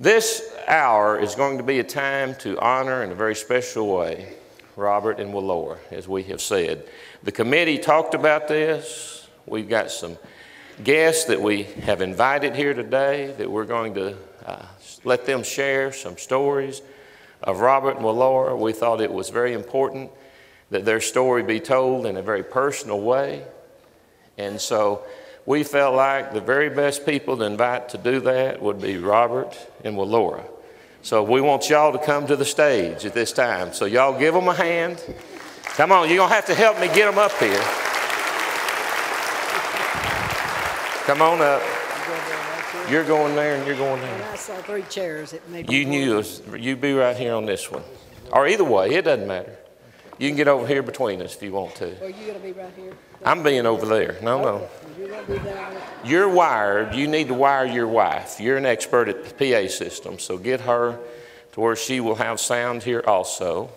This hour is going to be a time to honor in a very special way Robert and Willora, as we have said. The committee talked about this. We've got some guests that we have invited here today that we're going to let them share some stories of Robert and Willora. We thought it was very important that their story be told in a very personal way. And so we felt like the very best people to invite to do that would be Robert and Willora. So we want y'all to come to the stage at this time. So y'all give them a hand. Come on, you're going to have to help me get them up here. Come on up. You're going there and you're going there. And I saw 3 chairs. It may be You knew you'd be right here on this one. Or either way, it doesn't matter. You can get over here between us if you want to. Well, you going to be right here? I'm being over there. No. You're going to be down there. You're wired. You need to wire your wife. You're an expert at the PA system, so get her to where she will have sound here also.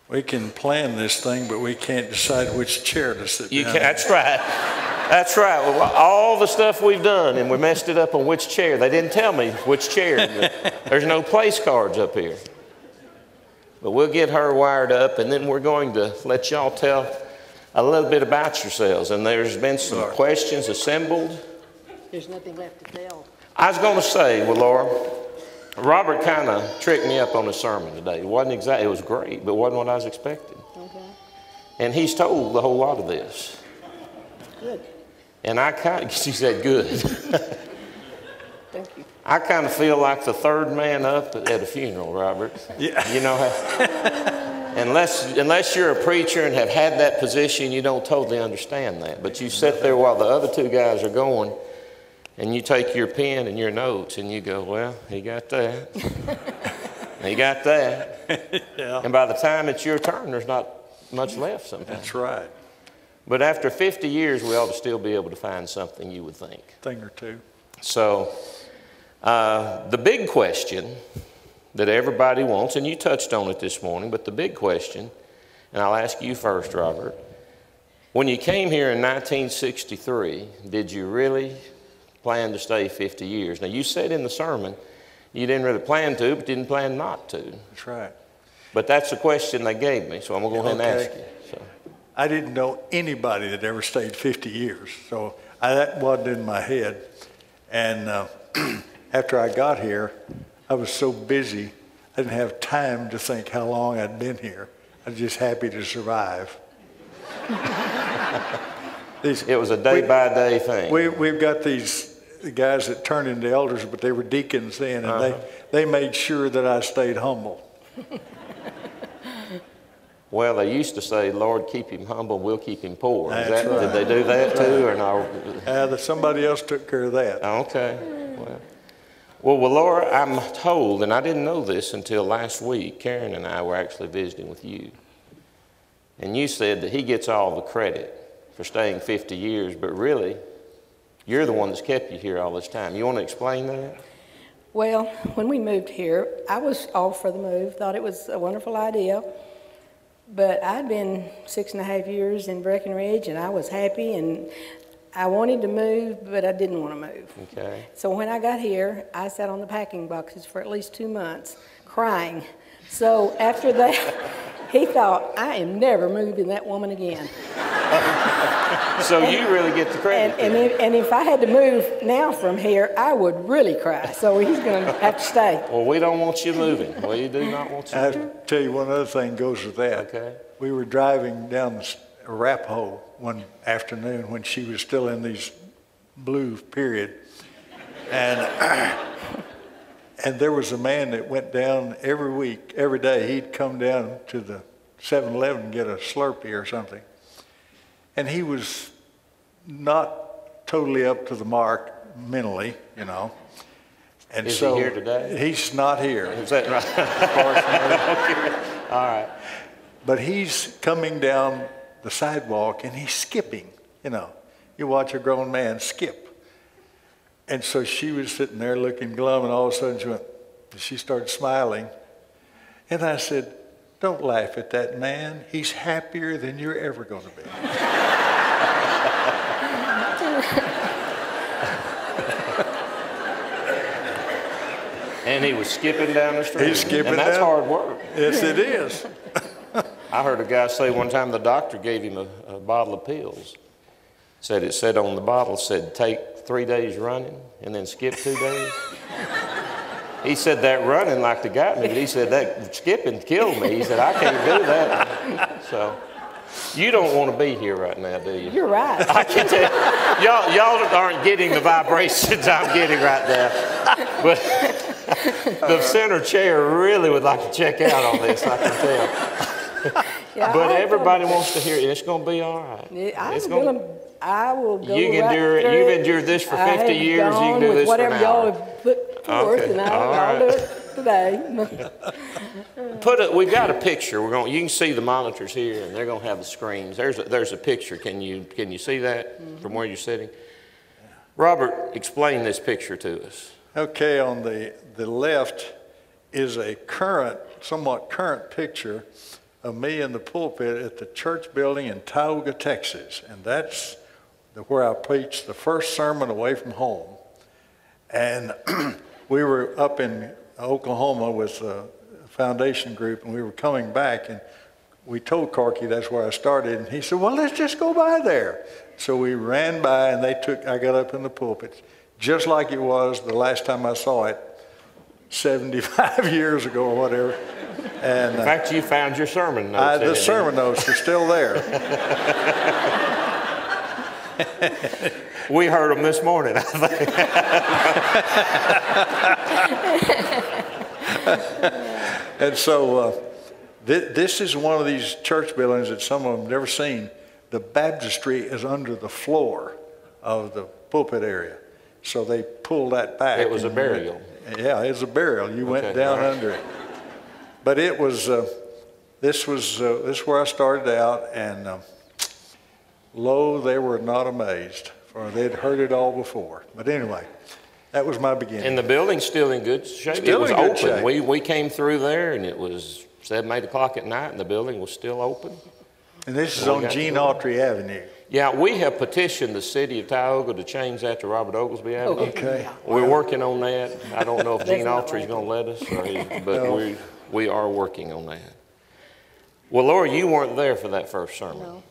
We can plan this thing, but we can't decide which chair to sit down. That's right. That's right. Well, all the stuff we've done, and we messed it up on which chair. They didn't tell me which chair. There's no place cards up here. But we'll get her wired up, and then we're going to let y'all tell a little bit about yourselves. And there's been some questions assembled. There's nothing left to tell. I was going to say, Willora, Robert kind of tricked me up on the sermon today. It wasn't exactly, it was great, but it wasn't what I was expecting. Okay. And he's told a whole lot of this. Good. And I kind of, she said good. Thank you. I kind of feel like the third man up at a funeral, Robert. Yeah. You know how, unless you're a preacher and have had that position, you don't totally understand that. But you sit there while the other 2 guys are going, and you take your pen and your notes, and you go, well, he got that. He got that. Yeah. And by the time it's your turn, there's not much left sometimes. That's right. But after 50 years, we ought to still be able to find something, you would think. Thing or two. So the big question that everybody wants, and you touched on it this morning, but the big question, and I'll ask you first, Robert, when you came here in 1963, did you really plan to stay 50 years? Now, you said in the sermon you didn't really plan to, but didn't plan not to. That's right. But that's the question they gave me, so I'm going to go ahead and ask you. So. I didn't know anybody that ever stayed 50 years, so that wasn't in my head. And after I got here, I was so busy, I didn't have time to think how long I'd been here. I was just happy to survive. It was a day-by-day thing. We've got these guys that turned into elders, but they were deacons then, and they made sure that I stayed humble. Well, they used to say, Lord, keep him humble, we'll keep him poor. That's right. Did they do that too, or no? Somebody else took care of that. Okay. Well, Willora, I'm told, and I didn't know this until last week, Karen and I were actually visiting with you. And you said that he gets all the credit for staying 50 years, but really, you're the one that's kept you here all this time. You want to explain that? Well, when we moved here, I was all for the move, thought it was a wonderful idea. But I'd been 6.5 years in Breckenridge, and I was happy, and I wanted to move, but I didn't want to move. Okay. So when I got here, I sat on the packing boxes for at least 2 months, crying. So after that, he thought, I am never moving that woman again. So you really get the credit. And if I had to move now from here, I would really cry. So he's going to have to stay. Well, we don't want you moving. We do not want you moving. I'll tell you one other thing goes with that. Okay. We were driving down Arapahoe one afternoon when she was still in these blue period. And there was a man that went down every week, every day. He'd come down to the 7-Eleven and get a Slurpee or something. And he was not totally up to the mark mentally, you know. And Is so he here today? He's not here. Is that right? Okay. All right. But he's coming down the sidewalk and he's skipping, you know. You watch a grown man skip. And so she was sitting there looking glum, and all of a sudden she started smiling. And I said, don't laugh at that man. He's happier than you're ever going to be. And he was skipping down the street. He's skipping and that's down. hard work. Yes, it is. I heard a guy say one time the doctor gave him a bottle of pills. Said it said on the bottle, said take 3 days running and then skip 2 days. He said that running like to got me, but he said that skipping killed me. He said, I can't do that. So you don't want to be here right now, do you? You're right. I can tell. Y'all aren't getting the vibrations I'm getting right now. But the center chair really would like to check out on this, I can tell. Yeah, But everybody wants to hear it. It's going to be all right. I will go You can endure it. You've endured this for 50 years. You can do this for an whatever y'all hour. have put forth, Okay, and all I'll do right. it today. We've got a picture. You can see the monitors here, and they're going to have the screens. There's a picture. Can you see that from where you're sitting? Robert, explain this picture to us. Okay, on the left is a somewhat current picture of me in the pulpit at the church building in Tioga, Texas. And that's where I preached the first sermon away from home. And we were up in Oklahoma with a foundation group, and we were coming back, and we told Corky that's where I started, and he said, well, let's just go by there. So we ran by, and I got up in the pulpit, just like it was the last time I saw it, 75 years ago or whatever. And, in fact, you found your sermon notes. The sermon notes are still there. We heard them this morning, I think. And so this is one of these church buildings that some of them have never seen. The baptistry is under the floor of the pulpit area. So they pulled that back. It was a burial. Yeah, it was a burial. You went down under it. But it was, this was where I started out, and lo, they were not amazed, for they'd heard it all before. But anyway, that was my beginning. And the building's still in good shape. Still it was in good open. shape. We came through there, and it was 7, 8 o'clock at night, and the building was still open. And this is on Gene Autry Avenue. Yeah, we have petitioned the city of Tioga to change that to Robert Oglesby Avenue. Okay. We're working on that. I don't know if Gene Autry's going to let us, but no. we are working on that. Well, Laura, you weren't there for that first sermon.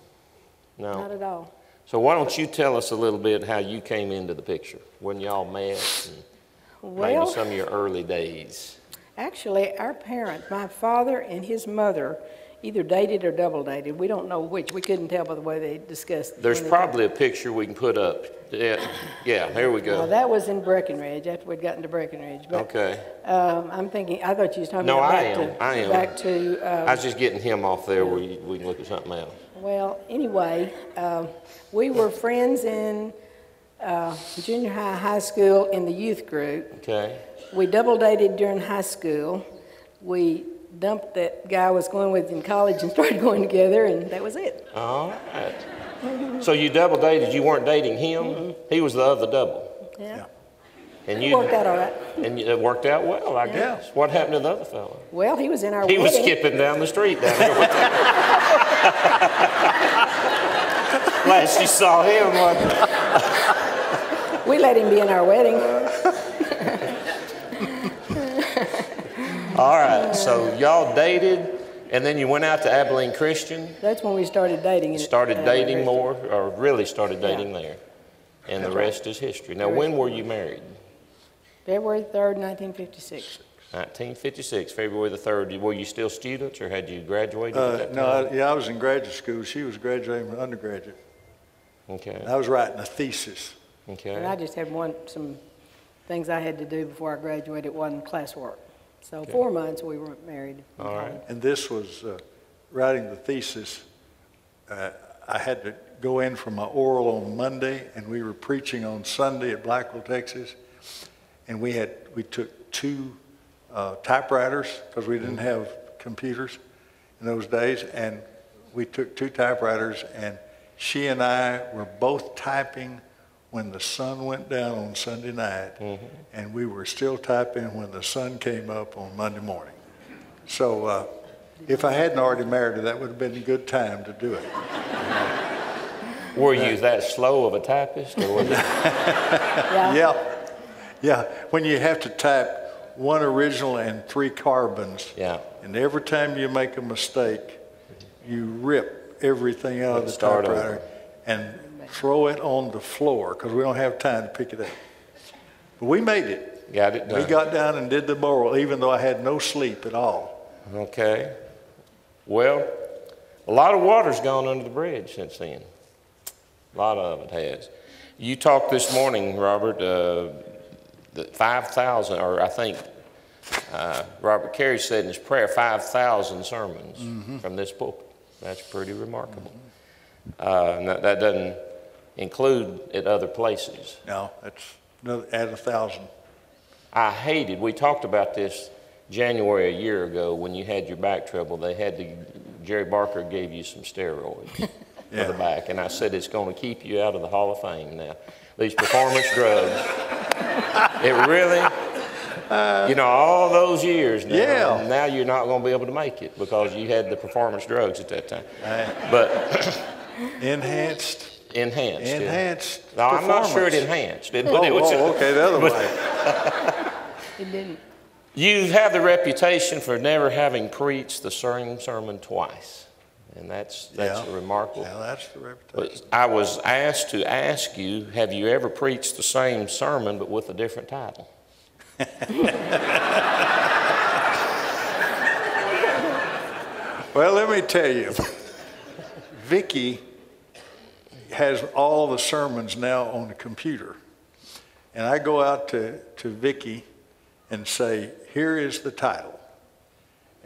No, not at all. So why don't you tell us a little bit how you came into the picture, when y'all met, and maybe some of your early days. Actually, our parents, my father and his mother, either dated or double dated. We don't know which. We couldn't tell by the way they discussed it. There's probably a picture we can put up. Yeah, here we go. Well, that was in Breckenridge, after we'd gotten to Breckenridge. But, okay. I'm thinking, I thought you was talking about I am. Back to... I was just getting him off there where we can look at something else. Well, anyway, we were friends in junior high school in the youth group. Okay. We double dated during high school. We dumped that guy I was going with in college and started going together, and that was it. All right. So you double dated. You weren't dating him. Mm-hmm. He was the other double. Yeah. And it worked out all right. And it worked out well, I guess. What happened to the other fellow? Well, he was in our wedding. He was skipping down the street down there. Last you saw him, we let him be in our wedding. All right, so y'all dated, and then you went out to Abilene Christian. That's when we started dating. Started dating more, or really started dating there. And the rest is history. Now, when were you married? February 3rd, 1956. 1956, February the 3rd. Were you still students, or had you graduated at that time? No, I was in graduate school. She was graduating from undergraduate. Okay. I was writing a thesis. Okay. And I just had some things I had to do before I graduated. It wasn't classwork. So 4 months we were married. All right. And this was writing the thesis. I had to go in for my oral on Monday, and we were preaching on Sunday at Blackwell, Texas. And we took 2 typewriters, because we didn't have computers in those days, and we took 2 typewriters, and she and I were both typing when the sun went down on Sunday night, and we were still typing when the sun came up on Monday morning. So if I hadn't already married her, that would have been a good time to do it. Were you that slow of a typist? Or was it? Yeah. When you have to type one original and 3 carbons. Yeah. And every time you make a mistake, you rip everything out of the Start typewriter over. and throw it on the floor because we don't have time to pick it up. But we made it. Got it done. We got down and did the moral, even though I had no sleep at all. Okay. Well, a lot of water's gone under the bridge since then. A lot of it has. You talked this morning, Robert, that 5,000, or I think Robert Carey said in his prayer, 5,000 sermons from this pulpit. That's pretty remarkable. And that doesn't include at other places. No, that's another, add 1,000. I hated, we talked about this January a year ago when you had your back trouble. They had to, Jerry Barker gave you some steroids for the back. And I said, it's going to keep you out of the Hall of Fame now. These performance drugs, it really, you know, all those years now, now you're not going to be able to make it because you had the performance drugs at that time. But Enhanced. Yeah. No, I'm not sure it enhanced it, but it was. Okay, the other way. It didn't. You have the reputation for never having preached the same sermon twice, and that's remarkable. Yeah, that's the reputation. But I was asked to ask you, have you ever preached the same sermon but with a different title? Well, let me tell you, Vicki has all the sermons now on the computer. And I go out to Vicki and say, here is the title.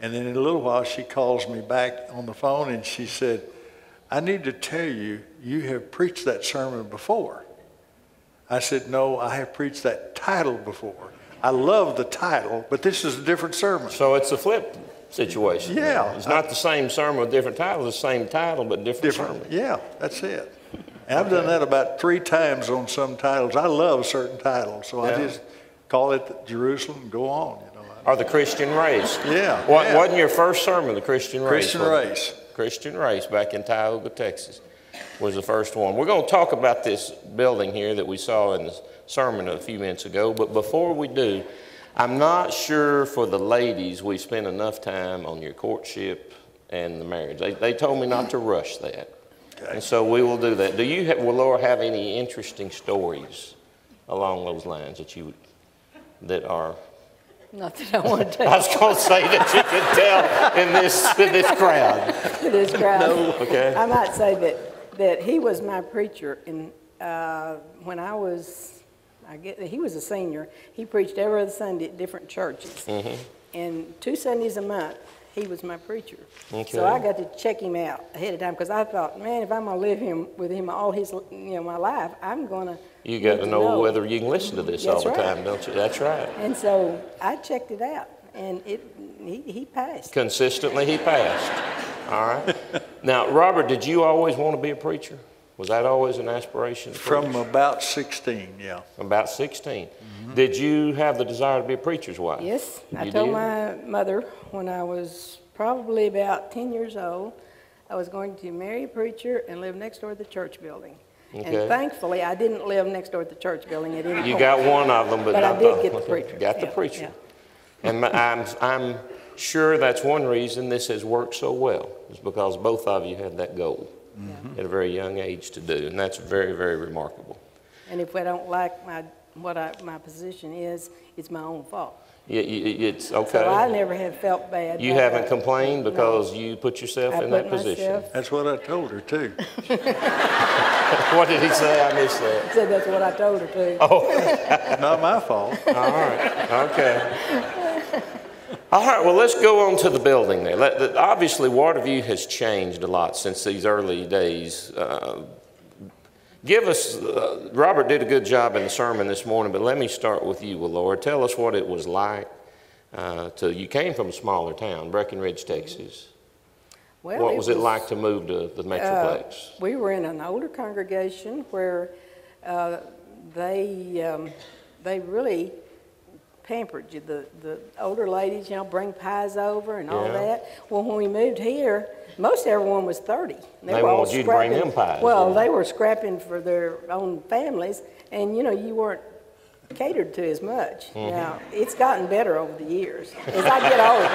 And then in a little while, she calls me back on the phone and she said, I need to tell you, you have preached that sermon before. I said, no, I have preached that title before. I love the title, but this is a different sermon. So it's a flip situation. Yeah. It's not the same sermon with different titles, the same title, but different sermon. Yeah, that's it. And I've done that about 3 times on some titles. I love certain titles, so I just call it Jerusalem and go on. You know. Or the Christian Race. Yeah. Wasn't your first sermon the Christian Race? Christian Race. Christian Race back in Tioga, Texas was the first one. We're going to talk about this building here that we saw in the sermon a few minutes ago, but before we do, I'm not sure for the ladies we spent enough time on your courtship and the marriage. They told me not to rush that. Okay. And so we will do that. Do you, Willora, have any interesting stories along those lines that are... Not that I want to tell. I was going to say that you could tell in this crowd. This crowd. No. Okay. I might say that he was my preacher, and when I was, he was a senior. He preached every other Sunday at different churches, and 2 Sundays a month he was my preacher. Okay. So I got to check him out ahead of time because I thought, man, if I'm going to live with him all his, my life, I'm going to. You got to know whether you can listen to this all the time, don't you? That's right. And so I checked it out, and he passed. Consistently, he passed. All right. Now, Robert, did you always want to be a preacher? Was that always an aspiration? From about 16, yeah. About 16. Did you have the desire to be a preacher's wife? Yes. I told my mother when I was probably about 10 years old, I was going to marry a preacher and live next door to the church building. Okay. And thankfully, I didn't live next door to the church building at any point. You got one of them, but I did get the preacher. Got the preacher. Yeah. And I'm sure that's one reason this has worked so well, is because both of you had that goal at a very young age to do, and that's very, very remarkable. And if I don't like my position is, it's my own fault. Yeah, it's okay. So I never have felt bad. You haven't complained because you put yourself in that position. That's what I told her too. What did he say? I missed that. He said that's what I told her too. Oh, not my fault. All right. Okay. All right. Well, let's go on to the building there. Obviously, Waterview has changed a lot since these early days. Give us, Robert did a good job in the sermon this morning, but let me start with you, Willora. Tell us what it was like. You came from a smaller town, Breckenridge, Texas. Well, what was it like to move to the Metroplex? We were in an older congregation where they really pampered you. The older ladies, bring pies over and all that. Well, when we moved here, most everyone was 30. They wanted you to bring them pies. Well, they were scrapping for their own families, and you weren't catered to as much. Now, it's gotten better over the years as I get older.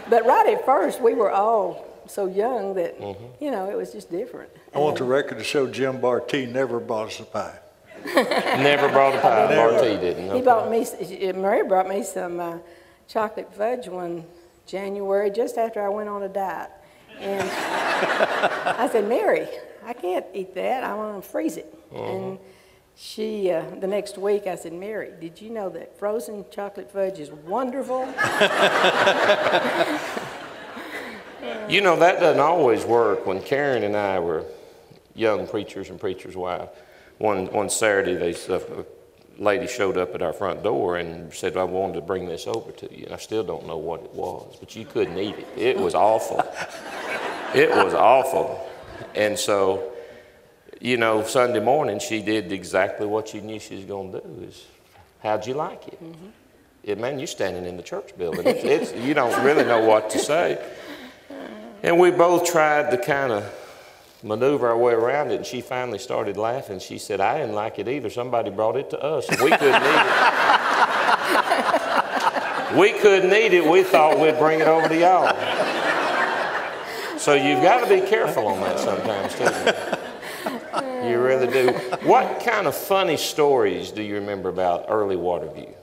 But right at first, we were all so young that, you know, it was just different. I want the record to show Jim Barty never bought us a pie. Never brought a pie. Barty didn't. He bought me, Mary brought me some chocolate fudge one January, just after I went on a diet. And I said, Mary, I can't eat that. I want to freeze it. And she, the next week, I said, Mary, did you know that frozen chocolate fudge is wonderful? You know, that doesn't always work. When Karen and I were young preachers and preachers' wives, one Saturday, a lady showed up at our front door and said, I wanted to bring this over to you. And I still don't know what it was, but you couldn't eat it. It was awful. It was awful. And so, you know, Sunday morning, she did exactly what she knew she was going to do. Is, how'd you like it? Man, you're standing in the church building. You don't really know what to say. And we both tried to kind of maneuver our way around it, and she finally started laughing. She said, I didn't like it either. Somebody brought it to us, and we couldn't eat it. We couldn't eat it. We thought we'd bring it over to y'all. So you've got to be careful on that sometimes, too. You really do. What kind of funny stories do you remember about early Waterview?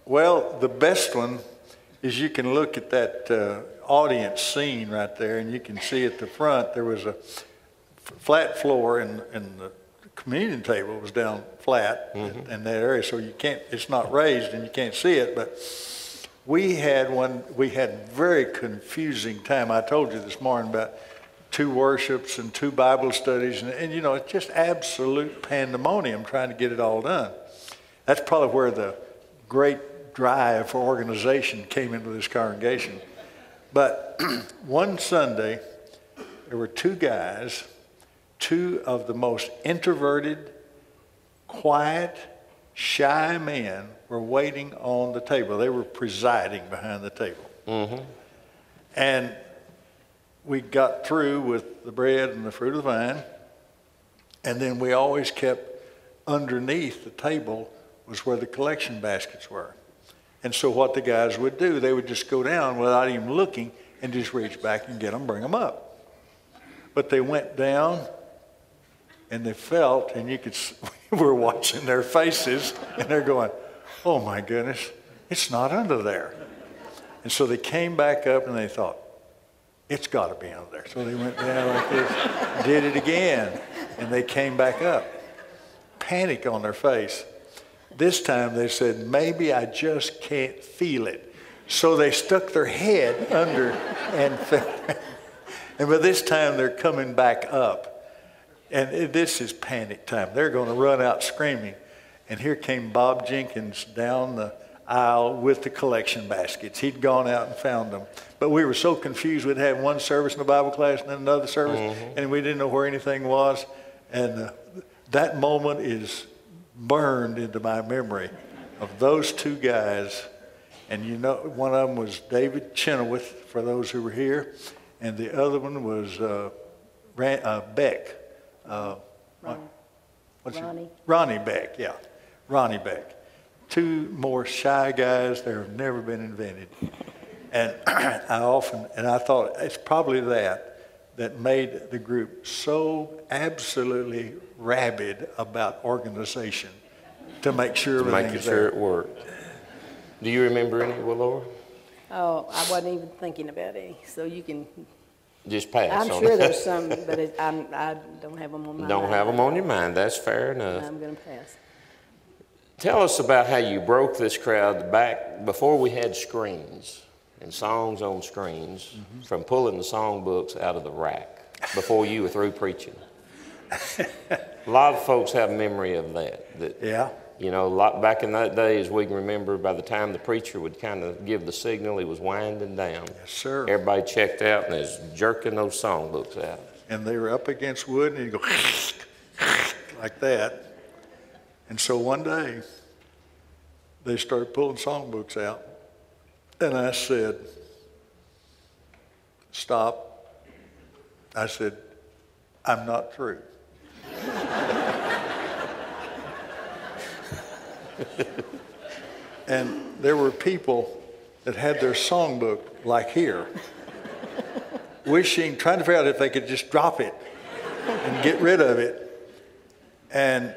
Well, the best one is you can look at that audience scene right there, and you can see at the front there was a flat floor, and the communion table was down flat in that area, so you can't. It's not raised, and you can't see it. But we had very confusing time. I told you this morning about 2 worships and 2 Bible studies, and you know, it's just absolute pandemonium trying to get it all done. That's probably where the great drive for organization came into this congregation. But one Sunday, there were 2 guys, 2 of the most introverted, quiet, shy men were waiting on the table. They were presiding behind the table. And we got through with the bread and the fruit of the vine, and then we always kept underneath the table was where the collection baskets were. And so what the guys would do, they would just go down without even looking and just reach back and get them, bring them up. But they went down and they felt, and you could, we were watching their faces, and they're going, oh my goodness, it's not under there. And so they came back up and they thought, it's got to be under there. So they went down like this, did it again, and they came back up. Panic on their face. This time they said, maybe I just can't feel it. So they stuck their head under and felt. And by this time they're coming back up. And this is panic time. They're going to run out screaming. And here came Bob Jenkins down the aisle with the collection baskets. He'd gone out and found them. But we were so confused. We'd have one service in the Bible class and then another service, and we didn't know where anything was. And that moment is burned into my memory of those 2 guys. And you know, one of them was David Chenoweth, for those who were here, and the other one was Beck. Ronnie Beck, yeah. Ronnie Beck. 2 more shy guys that have never been invented. And I thought it's probably that made the group so absolutely rabid about organization to make sure it worked. Do you remember any, Willora? Oh, I wasn't even thinking about any, so you can just pass. I'm sure there's some, but I don't have them on my mind. Don't have them on your mind. That's fair enough. I'm going to pass. Tell us about how you broke this crowd back before we had screens and songs on screens, from pulling the songbooks out of the rack before you were through preaching. A lot of folks have memory of that. Yeah. You know, back in that day, as we can remember, by the time the preacher would kind of give the signal, he was winding down. Yes, sir. Everybody checked out and was jerking those songbooks out. And they were up against wood, and he'd go like that. And so one day, they started pulling songbooks out. And I said, stop. I said, I'm not through. And there were people that had their songbook like here, trying to figure out if they could just drop it and get rid of it. And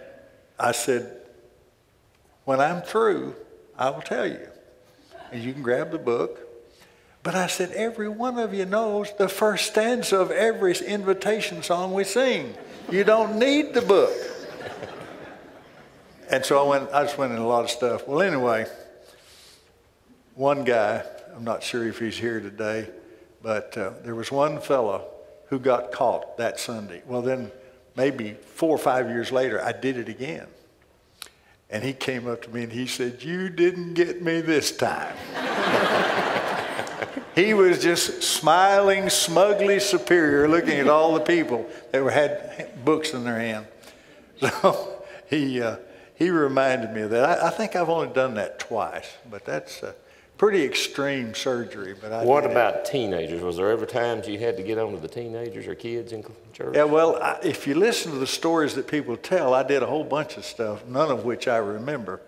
I said, when I'm through, I will tell you. And you can grab the book. But I said, every one of you knows the first stanza of every invitation song we sing. You don't need the book. And so I just went in a lot of stuff. Well, anyway, one guy, I'm not sure if he's here today, but there was one fella who got caught that Sunday. Well, then maybe 4 or 5 years later, I did it again. And he came up to me and he said, you didn't get me this time. He was just smiling, smugly superior, looking at all the people that had books in their hand. So he reminded me of that. I think I've only done that twice, but that's a pretty extreme surgery. But what about teenagers? Was there ever times you had to get on to the teenagers or kids in church? Yeah, well, if you listen to the stories that people tell, I did a whole bunch of stuff, none of which I remember.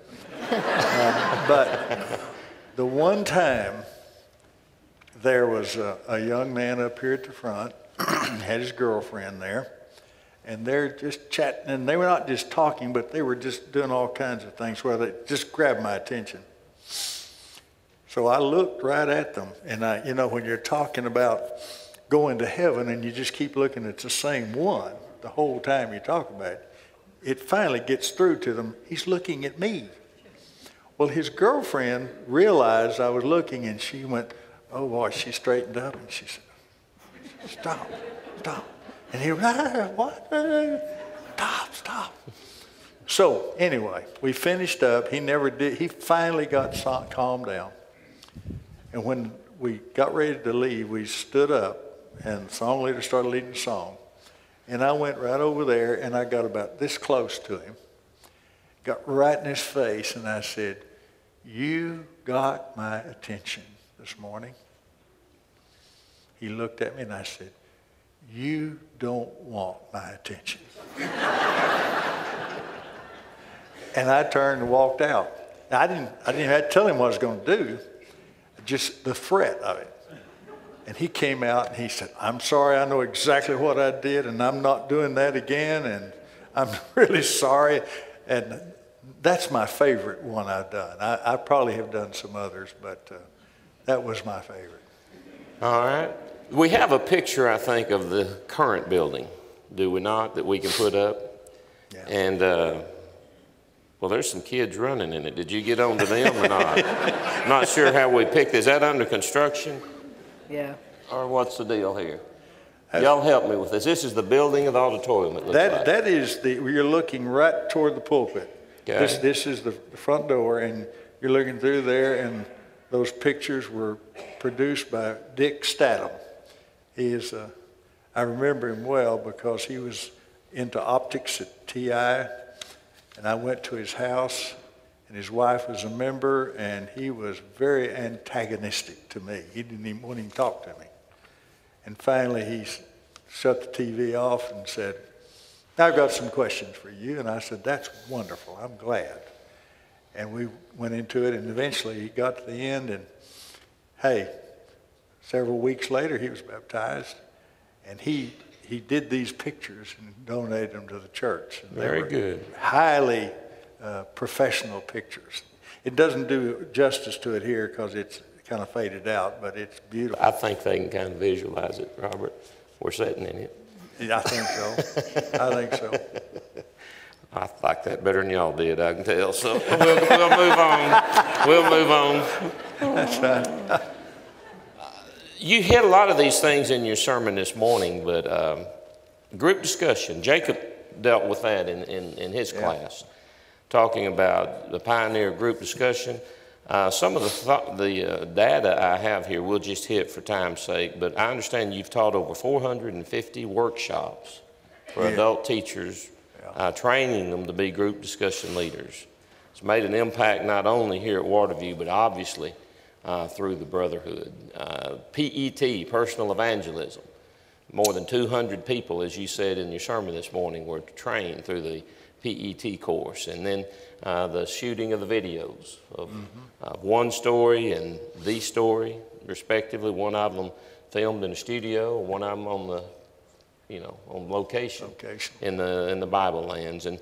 But the one time, there was a young man up here at the front, had his girlfriend there, and they're just chatting, and they were not just talking, but they were just doing all kinds of things where they just grabbed my attention. So I looked right at them, and when you're talking about going to heaven and you just keep looking at the same one the whole time you talk about it, it finally gets through to them. He's looking at me. Well, his girlfriend realized I was looking, and she went, oh boy, she straightened up and she said, stop. And he went, what? Stop. So anyway, we finished up. He finally got calmed down. And when we got ready to leave, we stood up and the song leader started leading the song. And I went right over there and I got about this close to him, got right in his face, and I said, you got my attention this morning. He looked at me and I said, you don't want my attention. And I turned and walked out. I didn't have to tell him what I was going to do, just the threat of it. And he came out and he said, I'm sorry, I know exactly what I did and I'm not doing that again and I'm really sorry. And that's my favorite one I've done. I probably have done some others, but that was my favorite. All right. We have a picture, I think, of the current building, do we not, that we can put up? Yeah. And, well, there's some kids running in it. Did you get on to them or not? Not sure how we picked. Is that under construction? Yeah. Or what's the deal here? Y'all help me with this. This is the building of the auditorium, it looks like. That is you're looking right toward the pulpit. Okay. This is the front door, and you're looking through there, and those pictures were produced by Dick Statham. He is, I remember him well because he was into optics at TI, and I went to his house, and his wife was a member, and he was very antagonistic to me. He wouldn't even talk to me. And finally, he shut the TV off and said, I've got some questions for you. And I said, that's wonderful. I'm glad. And we went into it, and eventually he got to the end, and hey, several weeks later, he was baptized, and he did these pictures and donated them to the church. And very good. Highly professional pictures. It doesn't do justice to it here because it's kind of faded out, but it's beautiful. I think they can kind of visualize it, Robert. We're sitting in it. I think so. I like that better than y'all did, I can tell. So we'll move on. We'll move on. That's right. You hit a lot of these things in your sermon this morning, but group discussion, Jacob dealt with that in his class, talking about the pioneer group discussion. Some of the data I have here we'll just hit for time's sake, but I understand you've taught over 450 workshops for adult teachers, training them to be group discussion leaders. It's made an impact not only here at Waterview, but obviously through the Brotherhood. PET, personal evangelism. More than 200 people, as you said in your sermon this morning, were trained through the PET course, and then the shooting of the videos of One Story and The Story, respectively. One of them filmed in the studio, one of them on the, on location. in the Bible lands. And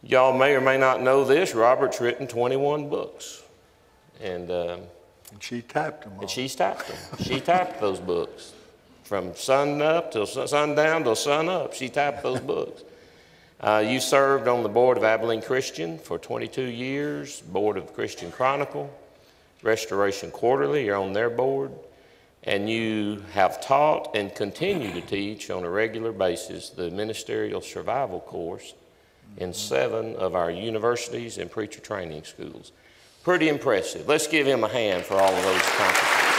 y'all may or may not know this. Robert's written 21 books, and she typed them all. And she's typed them. She typed those books from sun up till sundown till sun up. She typed those books. You served on the board of Abilene Christian for 22 years, board of Christian Chronicle, Restoration Quarterly, you're on their board, and you have taught and continue to teach on a regular basis the Ministerial Survival course in 7 of our universities and preacher training schools. Pretty impressive. Let's give him a hand for all of those accomplishments.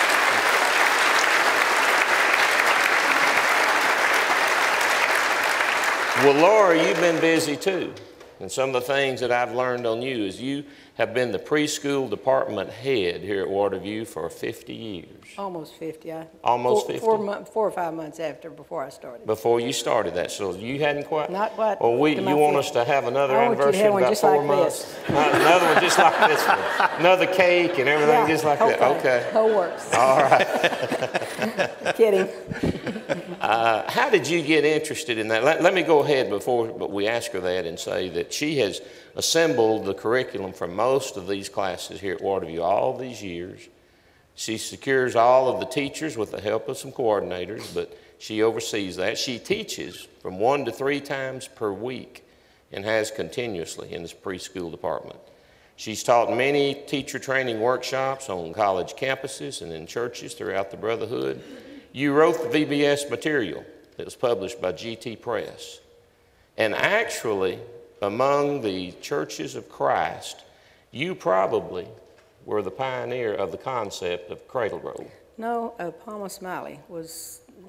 Well, Laura, you've been busy too. And some of the things that I've learned on you is you have been the preschool department head here at Waterview for 50 years. Almost 50. Almost 50? 4 or 5 months before I started. Before you started that, so you hadn't quite? Not quite. Well, you want us to have another anniversary in about 4 months? This. Another one just like this one. Another cake and everything just like that. Okay. Whole works. All right. Kidding. How did you get interested in that? Let me go ahead before we ask her that and say that she has assembled the curriculum for most of these classes here at Waterview all these years. She secures all of the teachers with the help of some coordinators, but she oversees that. She teaches from 1 to 3 times per week and has continuously in this preschool department. She's taught many teacher training workshops on college campuses and in churches throughout the Brotherhood. You wrote the VBS material that was published by GT Press. And actually, among the churches of Christ, you probably were the pioneer of the concept of cradle roll. No, Palma Smiley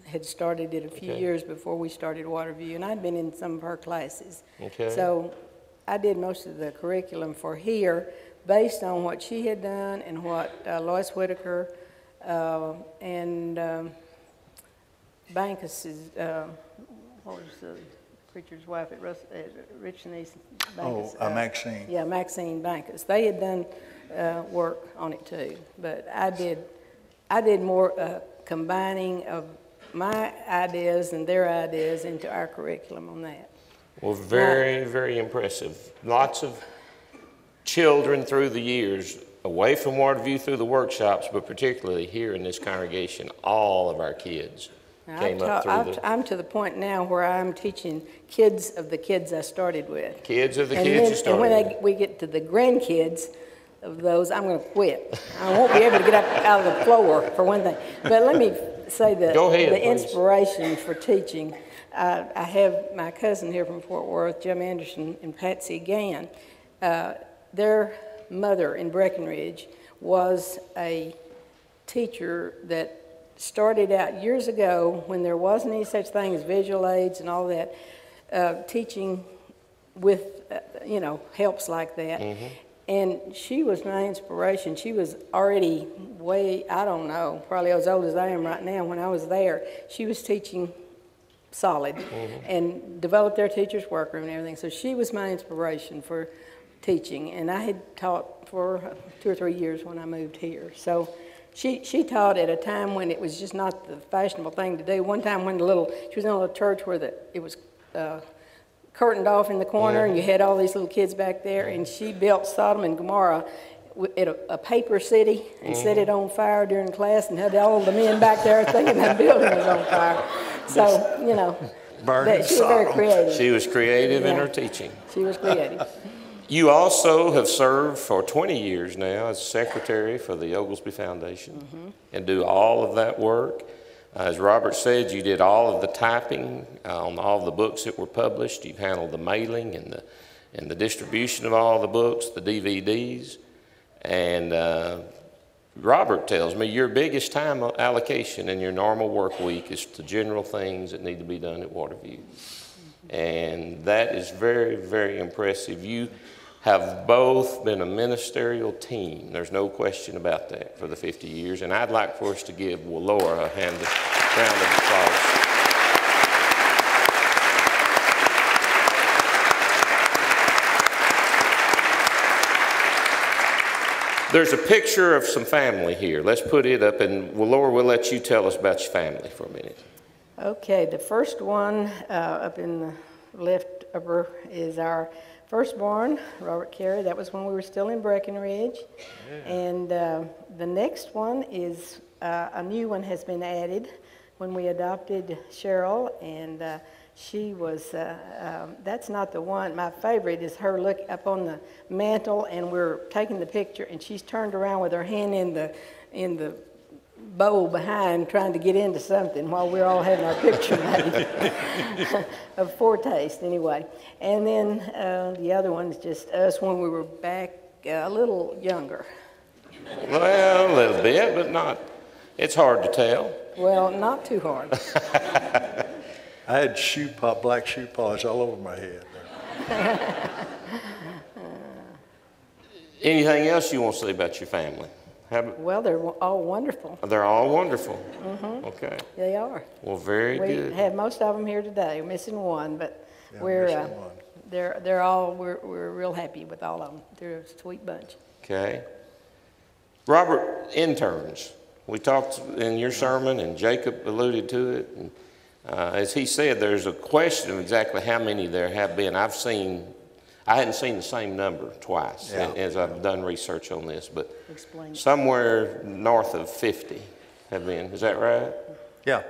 had started it a few years before we started Waterview, and I'd been in some of her classes. Okay. So I did most of the curriculum for here based on what she had done and what Lois Whitaker and Bankus's, what was the preacher's wife at Richardson? Maxine. Yeah, Maxine Bankus. They had done work on it too, but I did more combining of my ideas and their ideas into our curriculum on that. Well, very, very impressive. Lots of children through the years, away from Waterview through the workshops, but particularly here in this congregation, all of our kids came up through I'm to the point now where I'm teaching kids of the kids I started with. Kids of the kids you started with. And when we get to the grandkids of those, I'm going to quit. I won't be able to get up out of the floor, for one thing. But let me say the inspiration for teaching. I have my cousin here from Fort Worth, Jim Anderson, and Patsy Gann. Their mother in Breckenridge was a teacher that started out years ago when there wasn't any such thing as visual aids and all that, teaching with, helps like that. Mm-hmm. And she was my inspiration. She was already I don't know, probably as old as I am right now when I was there. She was teaching solid and developed their teacher's workroom and everything. So she was my inspiration for teaching. And I had taught for 2 or 3 years when I moved here. So she taught at a time when it was just not the fashionable thing to do. One time when she was in a little church where it was curtained off in the corner and you had all these little kids back there, and she built Sodom and Gomorrah at a paper city and set it on fire during class and had all the men back there thinking that building was on fire. So, she was very creative. She was creative in her teaching. She was creative. You also have served for 20 years now as secretary for the Oglesby Foundation and do all of that work. As Robert said, you did all of the typing on all the books that were published. You've handled the mailing and the distribution of all the books, the DVDs. And Robert tells me your biggest time allocation in your normal work week is to general things that need to be done at Waterview. And that is very, very impressive. You have both been a ministerial team. There's no question about that for the 50 years. And I'd like for us to give Willora a round of applause. There's a picture of some family here. Let's put it up, and Willora, we'll let you tell us about your family for a minute. Okay, the first one up in the left upper is our firstborn, Robert Carey. That was when we were still in Breckenridge. Yeah. And the next one is a new one has been added when we adopted Cheryl, and she was, that's not the one. My favorite is her look up on the mantle, and we're taking the picture, and she's turned around with her hand in the bowl behind trying to get into something while we're all having our picture made. A foretaste, anyway. And then the other one is just us when we were back a little younger. Well, a little bit, but not. It's hard to tell. Well, not too hard. I had black shoe polish all over my head. Anything else you want to say about your family? Well, they're all wonderful. They're all wonderful. Mm-hmm. Okay. They are. Well, very good. We have most of them here today. We're missing one, but they're all we're real happy with all of them. They're a sweet bunch. Okay. Robert, interns. We talked in your sermon, and Jacob alluded to it. And, as he said, there's a question of exactly how many there have been. I hadn't seen the same number twice as I've done research on this, but somewhere north of 50 have been. Is that right? Yeah.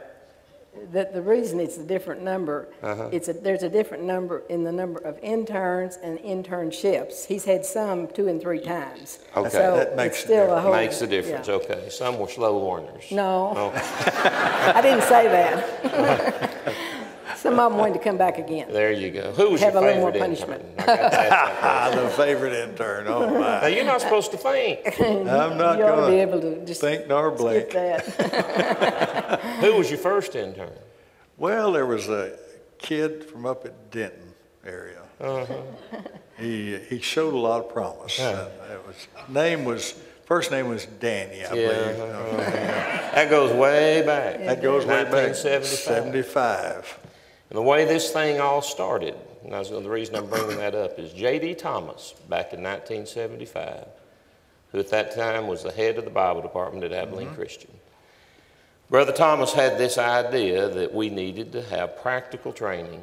The reason it's a different number, there's a different number in the number of interns and internships. He's had some 2 and 3 times. Okay. So that makes makes a difference. Yeah. Okay. Some were slow learners. No. I didn't say that. Some of them wanted to come back again. There you go. Who was your favorite intern? Have a little more punishment. The favorite intern. Oh, my. Now, you're not supposed to think. I'm not going to be able to just think nor blink. That. Who was your first intern? Well, there was a kid from up at Denton area. He showed a lot of promise. First name was Danny, I believe. That goes way back. That goes way back. 1975. And the way this thing all started, and the reason I'm bringing that up, is J.D. Thomas, back in 1975, who at that time was the head of the Bible department at Abilene Christian. Brother Thomas had this idea that we needed to have practical training.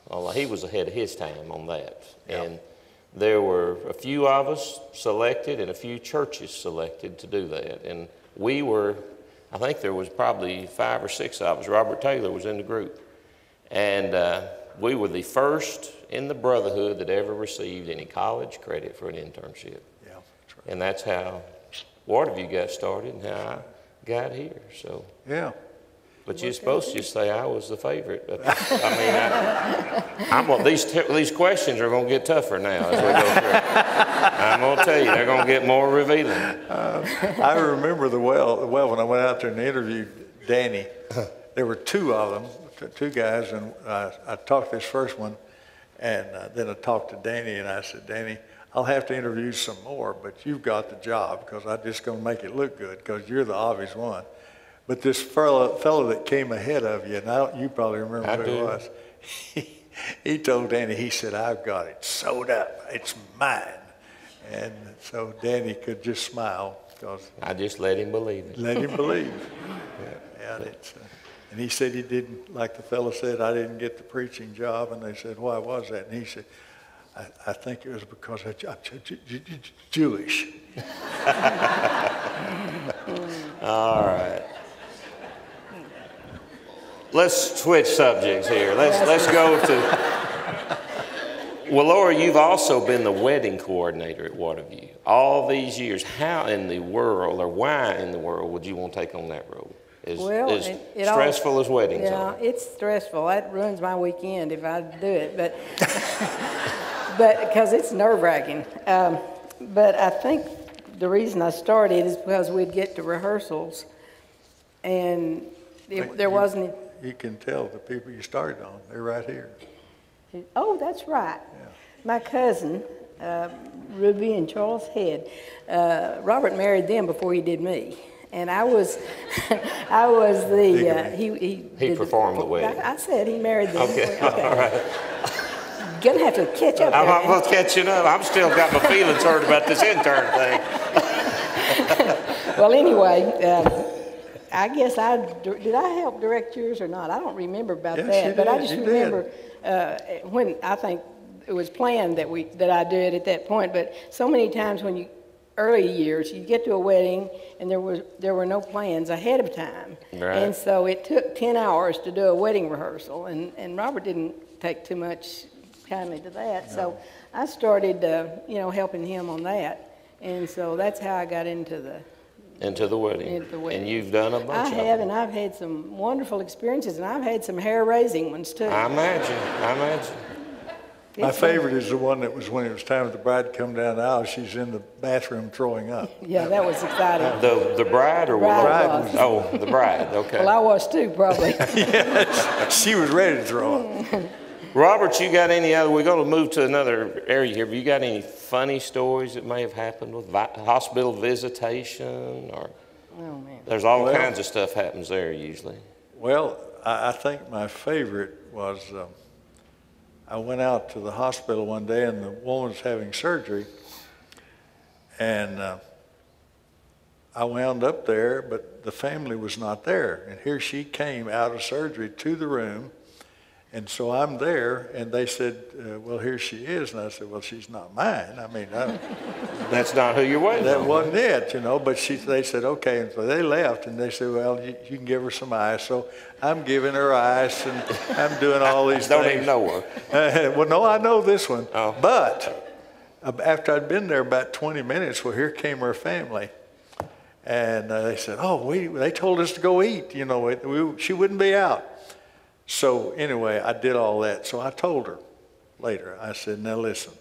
Well, he was ahead of his time on that. Yeah. And there were a few of us selected and a few churches selected to do that. And we were, I think there was probably 5 or 6 of us. Robert Taylor was in the group. And we were the first in the brotherhood that ever received any college credit for an internship. Yeah, that's right. And that's how Waterview got started and how I got here. So yeah. But you're supposed to just say I was the favorite. These questions are going to get tougher now as we go through. I'm going to tell you, they're going to get more revealing. I remember when I went out there and interviewed Danny. There were 2 of them. 2 guys, and I talked to this first one, and then I talked to Danny, and I said, Danny, I'll have to interview some more, but you've got the job because I'm just going to make it look good because you're the obvious one. But this fellow that came ahead of you, and you probably remember who it was, he told Danny, he said, I've got it sewed up. It's mine. And so Danny could just smile because I just let him believe it. Let him believe. Yeah, and he said he didn't, like the fellow said, I didn't get the preaching job. And they said, why was that? And he said, I think it was because I'm Jewish. All right. Let's switch subjects here. Let's go to... Willora, you've also been the wedding coordinator at Waterview. All these years, how in the world, or why in the world would you want to take on that role? As stressful as weddings are. Yeah, it's stressful. That ruins my weekend if I do it, but because it's nerve-wracking. But I think the reason I started is because we'd get to rehearsals, and there wasn't. You can tell the people you started on. They're right here. Oh, that's right. Yeah. My cousin, Ruby and Charles Head, Robert married them before he did me. And I was the, he performed the wedding. I said he married them. Okay. All right. Gonna have to catch up. I'm catching up. I'm still got my feelings hurt about this intern thing. Well, anyway, I guess did I help direct yours or not? I don't remember about Yes, that, you but I did, just you remember when I think it was planned that I do it at that point. But so many times when early years, you get to a wedding and there were no plans ahead of time, Right. and so it took 10 hours to do a wedding rehearsal, and Robert didn't take too much kindly to that, so I started helping him on that, and so that's how I got into the wedding. wedding. And you've done a bunch I of have, them. and I've had some wonderful experiences, and I've had some hair-raising ones too. I imagine. My It's favorite is the one that was when it was time for the bride to come down the aisle. She's in the bathroom throwing up. Yeah, that was exciting. The bride or Bride Willora? was. Oh, the bride, okay. Well, I was too, probably. Yes, she was ready to throw up. Robert, you got any other, we're going to move to another area here, but you got any funny stories that may have happened with hospital visitation? Or Oh, man. there's all kinds of stuff happens there usually. Well, I think my favorite was I went out to the hospital one day and the woman was having surgery, and I wound up there, but the family was not there. And here she came out of surgery to the room, and so I'm there, and they said, well, here she is. And I said, well, she's not mine. I mean, That's not who you're waiting that on. wasn't it, but they said, okay. And so they left, and they said, well, you can give her some ice. So I'm giving her ice, and I'm doing all these Don't things. even know her. Well, no, I know this one. Oh. But after I'd been there about 20 minutes, well, here came her family. And they said, oh, they told us to go eat. She wouldn't be out. So anyway, I did all that. So I told her later, I said, now listen,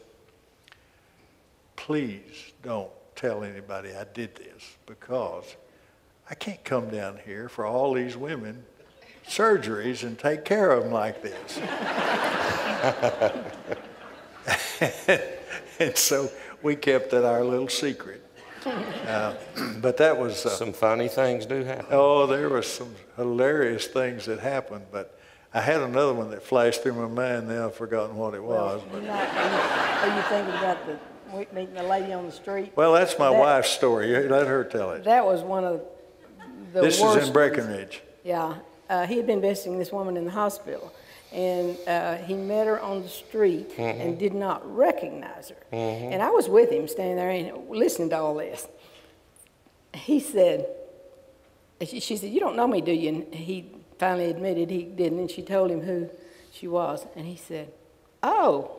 please don't tell anybody I did this, because I can't come down here for all these women surgeries and take care of them like this. And so we kept that our little secret. But that was... Some funny things do happen. Oh, there were some hilarious things that happened, but I had another one that flashed through my mind. Now I've forgotten what it was. Well, are you thinking about meeting the lady on the street? Well, that's my wife's story. Let her tell it. That was one of the worst. This is in Breckenridge. Yeah. He had been visiting this woman in the hospital, and he met her on the street and did not recognize her. And I was with him, standing there and listening to all this. He said, she said, you don't know me, do you? And he finally admitted he didn't, and she told him who she was. And he said, oh,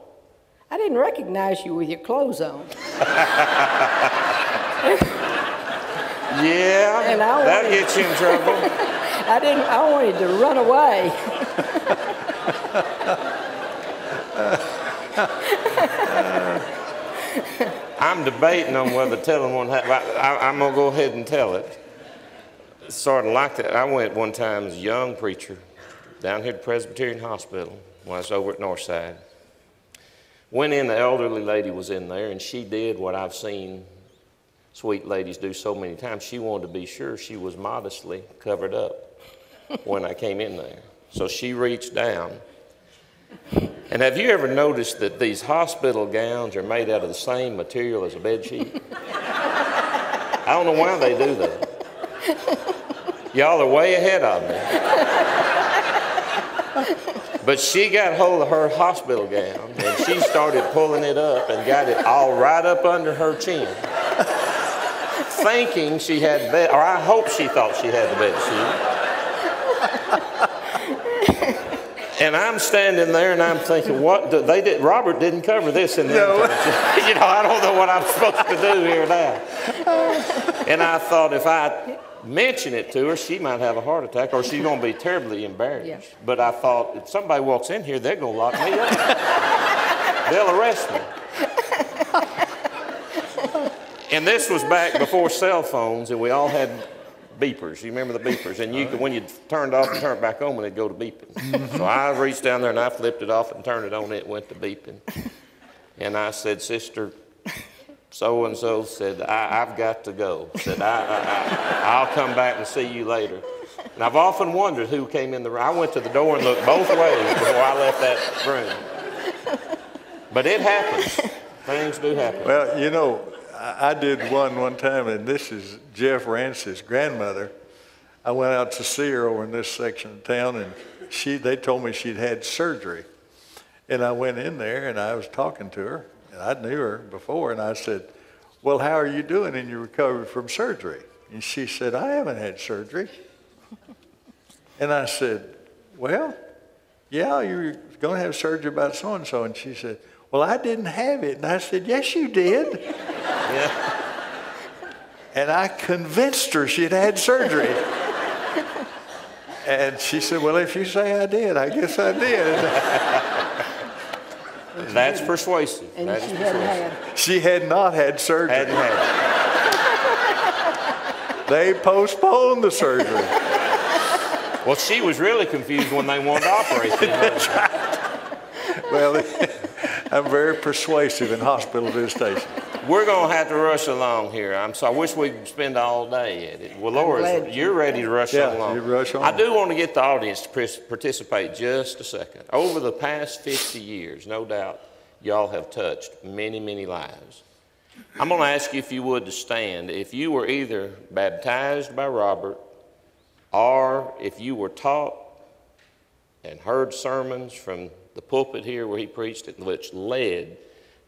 I didn't recognize you with your clothes on. Yeah, And that gets you in trouble. I wanted to run away. I'm debating on whether telling one. I'm gonna go ahead and tell it. Sort of like that. I went one time as a young preacher down here at Presbyterian Hospital when I was over at Northside. Went in, the elderly lady was in there, and she did what I've seen sweet ladies do so many times. She wanted to be sure she was modestly covered up when I came in there. So she reached down. And have you ever noticed that these hospital gowns are made out of the same material as a bed sheet? I don't know why they do that. Y'all are way ahead of me. But she got hold of her hospital gown, and she started pulling it up and got it all right up under her chin, thinking she had bed, or I hope she thought she had the bed sheet. And I'm standing there and I'm thinking, Robert didn't cover this in there. No. I don't know what I'm supposed to do here now. And I thought if I mention it to her, she might have a heart attack, or she's going to be terribly embarrassed. Yeah. But I thought, if somebody walks in here, they're going to lock me up. They'll arrest me. And this was back before cell phones, and we all had beepers. You remember the beepers? And when you turned off and turned it back on, it'd go to beeping. So I reached down there and I flipped it off and turned it on. It went to beeping. And I said, Sister so-and-so said, I've got to go. Said, I'll come back and see you later. And I've often wondered who came in the room. I went to the door and looked both ways before I left that room. But it happens. Things do happen. Well, I did one time, and this is Jeff Rance's grandmother. I went out to see her over in this section of town, and they told me she'd had surgery. And I went in there, and I was talking to her, and I knew her before, and I said, well, how are you doing in your recovery from surgery? And she said, I haven't had surgery. And I said, well, yeah, you're going to have surgery about so-and-so. And she said, well, I didn't have it. And I said, yes, you did. Yeah. And I convinced her she'd had surgery. And she said, well, if you say I did, I guess I did. That's persuasive. And That she is hadn't persuasive. had. She had not had surgery. Hadn't had They postponed the surgery. it. Well, she was really confused when they wanted to operate you. Well, I'm very persuasive in hospital visitation. We're going to have to rush along here. I wish we could spend all day at it. Well, Laura, you're ready to rush along. You rush on. I do want to get the audience to participate just a second. Over the past 50 years, no doubt, y'all have touched many, many lives. I'm going to ask you if you would to stand. If you were either baptized by Robert, or if you were taught and heard sermons from the pulpit here where he preached it, which led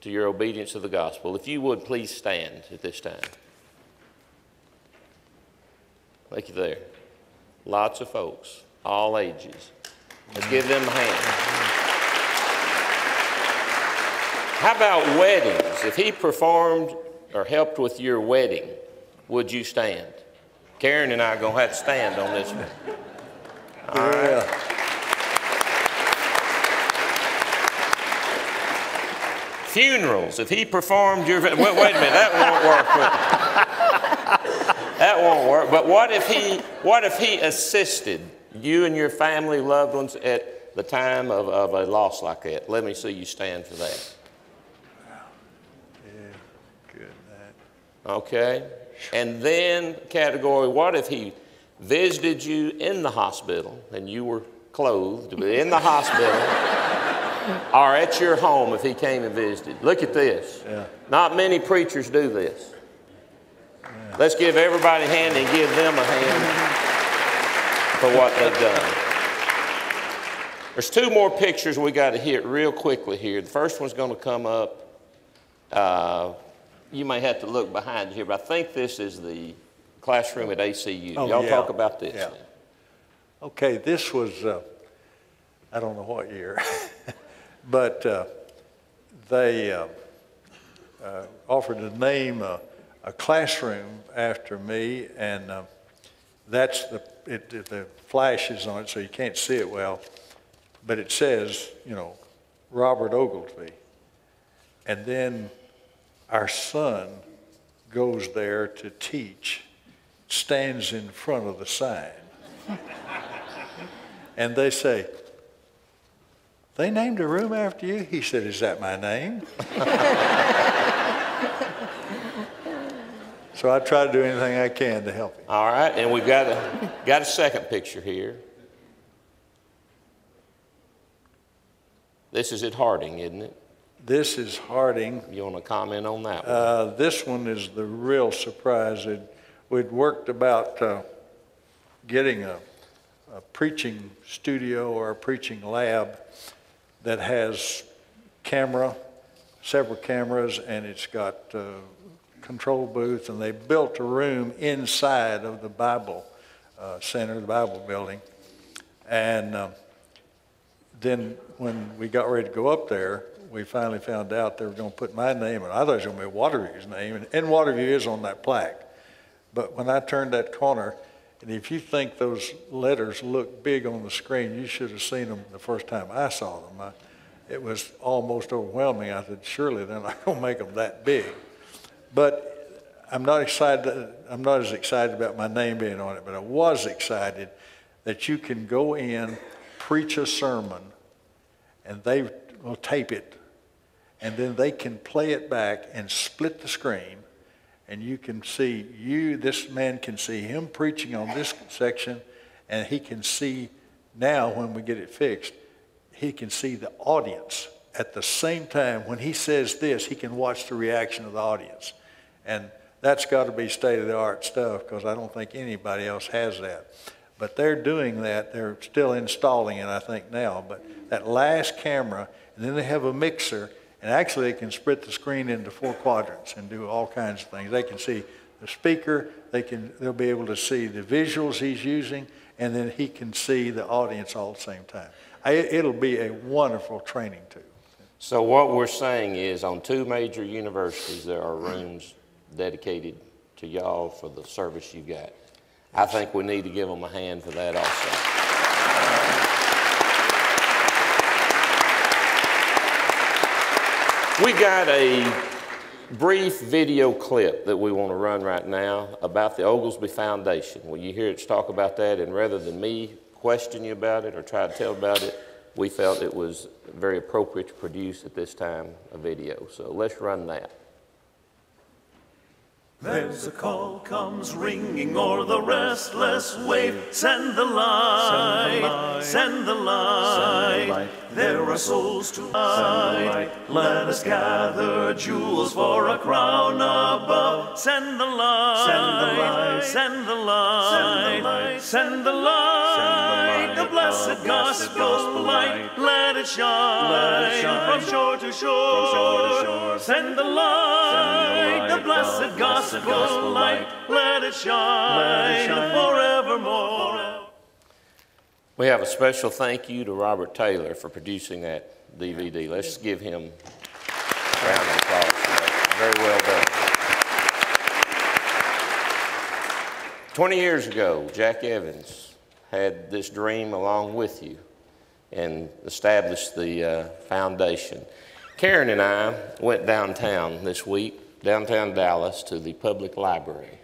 to your obedience to the gospel. If you would, please stand at this time. Thank you there. Lots of folks, all ages. Let's give them a hand. How about weddings? If he performed or helped with your wedding, would you stand? Karen and I are going to have to stand on this one. All right. Funerals. If he performed your... Wait a minute, that won't work. That won't work. But what if he assisted you and your family, loved ones at the time of a loss like that? Let me see you stand for that. Yeah, good. Okay. And then category, what if he visited you in the hospital and you were clothed, but in the hospital, or at your home if he came and visited? Look at this. Yeah. Not many preachers do this. Yeah. Let's give everybody a hand and give them a hand for what they've done. There's two more pictures we got to hit real quickly here. The first one's going to come up. You may have to look behind you here, but I think this is the classroom at ACU. Oh, Y'all yeah. talk about this. Yeah. Okay, this was, I don't know what year, but they offered to name a classroom after me, and that's the flash is on it, so you can't see it well, but it says, Robert Oglesby. And then our son goes there to teach, stands in front of the sign. And they say, they named a room after you? He said, is that my name? So I try to do anything I can to help him. All right, and we've got a second picture here. This is at Harding, isn't it? This is Harding. You want to comment on that one? This one is the real surprise. We'd worked about getting a preaching studio or a preaching lab that has several cameras, and it's got control booths, and they built a room inside of the Bible Center, the Bible building. And then when we got ready to go up there, we finally found out they were going to put my name, and I thought it was going to be Waterview's name, and Waterview is on that plaque. But when I turned that corner, and if you think those letters look big on the screen, you should have seen them the first time I saw them. It was almost overwhelming. I said, surely they're not going to make them that big. But I'm not as excited about my name being on it, but I was excited that you can go in, preach a sermon, and they will tape it, and then they can play it back and split the screen, and you can see this man can see him preaching on this section, and he can see now when we get it fixed, he can see the audience at the same time. When he says this, he can watch the reaction of the audience. And that's got to be state-of-the-art stuff because I don't think anybody else has that. But they're doing that. They're still installing it, I think, now. But that last camera, and then they have a mixer, and actually they can split the screen into 4 quadrants and do all kinds of things. They can see the speaker, they'll be able to see the visuals he's using, and then he can see the audience all at the same time. It'll be a wonderful training tool. So what we're saying is on 2 major universities, there are rooms dedicated to y'all for the service you got. I think we need to give them a hand for that also. We got a brief video clip that we want to run right now about the Oglesby Foundation. Will you hear us talk about that? And rather than me question you about it or try to tell about it, we felt it was very appropriate to produce at this time a video. So let's run that. There's a call comes ringing o'er the restless wave. Send the light, send the light. There are souls to hide. Let us gather jewels for a crown above. Send the light, send the light, send the light, send the light. The blessed gospel light, let it shine from shore to shore. Send the light, the blessed gospel light, let it shine forevermore. We have a special thank you to Robert Taylor for producing that DVD. Let's give him a round of applause for that. Very well done. 20 years ago, Jack Evans had this dream along with you and established the foundation. Karen and I went downtown this week, downtown Dallas, to the public library,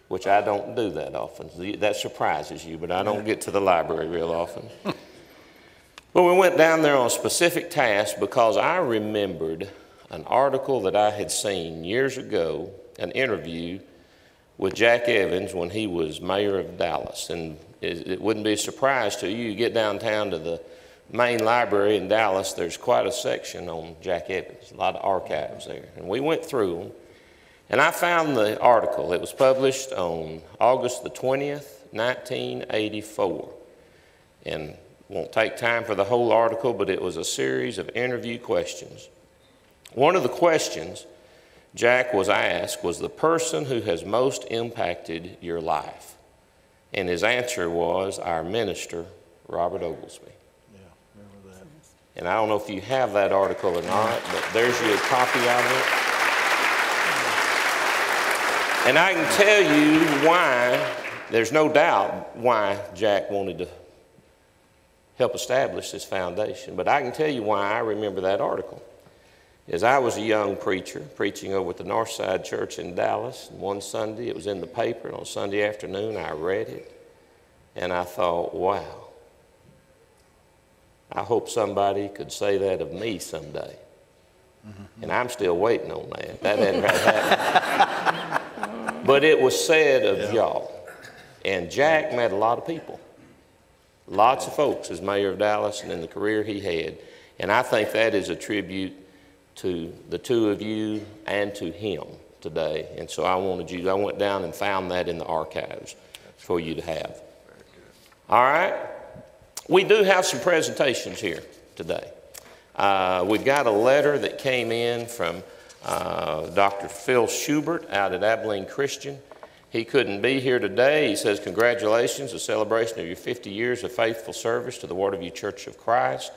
which I don't do that often. That surprises you, but I don't get to the library real often. But we went down there on a specific task because I remembered an article that I had seen years ago, an interview with Jack Evans when he was mayor of Dallas. And it wouldn't be a surprise to you. You get downtown to the main library in Dallas, there's quite a section on Jack Evans, a lot of archives there. And we went through them. And I found the article. It was published on August the 20th, 1984. And won't take time for the whole article, but it was a series of interview questions. One of the questions Jack was asked was the person who has most impacted your life. And his answer was our minister, Robert Oglesby. Yeah, remember that. And I don't know if you have that article or not, but there's your copy of it. And I can tell you why, there's no doubt why Jack wanted to help establish this foundation, but I can tell you why I remember that article. As I was a young preacher, preaching over at the Northside Church in Dallas, and one Sunday, it was in the paper, and on Sunday afternoon I read it, and I thought, wow, I hope somebody could say that of me someday. Mm-hmm. And I'm still waiting on that. That hadn't happened. But it was said of y'all. And Jack met a lot of people, lots of folks as mayor of Dallas and in the career he had. And I think that is a tribute to the two of you and to him today. And so I went down and found that in the archives for you to have. All right. We do have some presentations here today. We've got a letter that came in from Dr. Phil Schubert out at Abilene Christian. He couldn't be here today. He says, congratulations, a celebration of your 50 years of faithful service to the Waterview Church of Christ.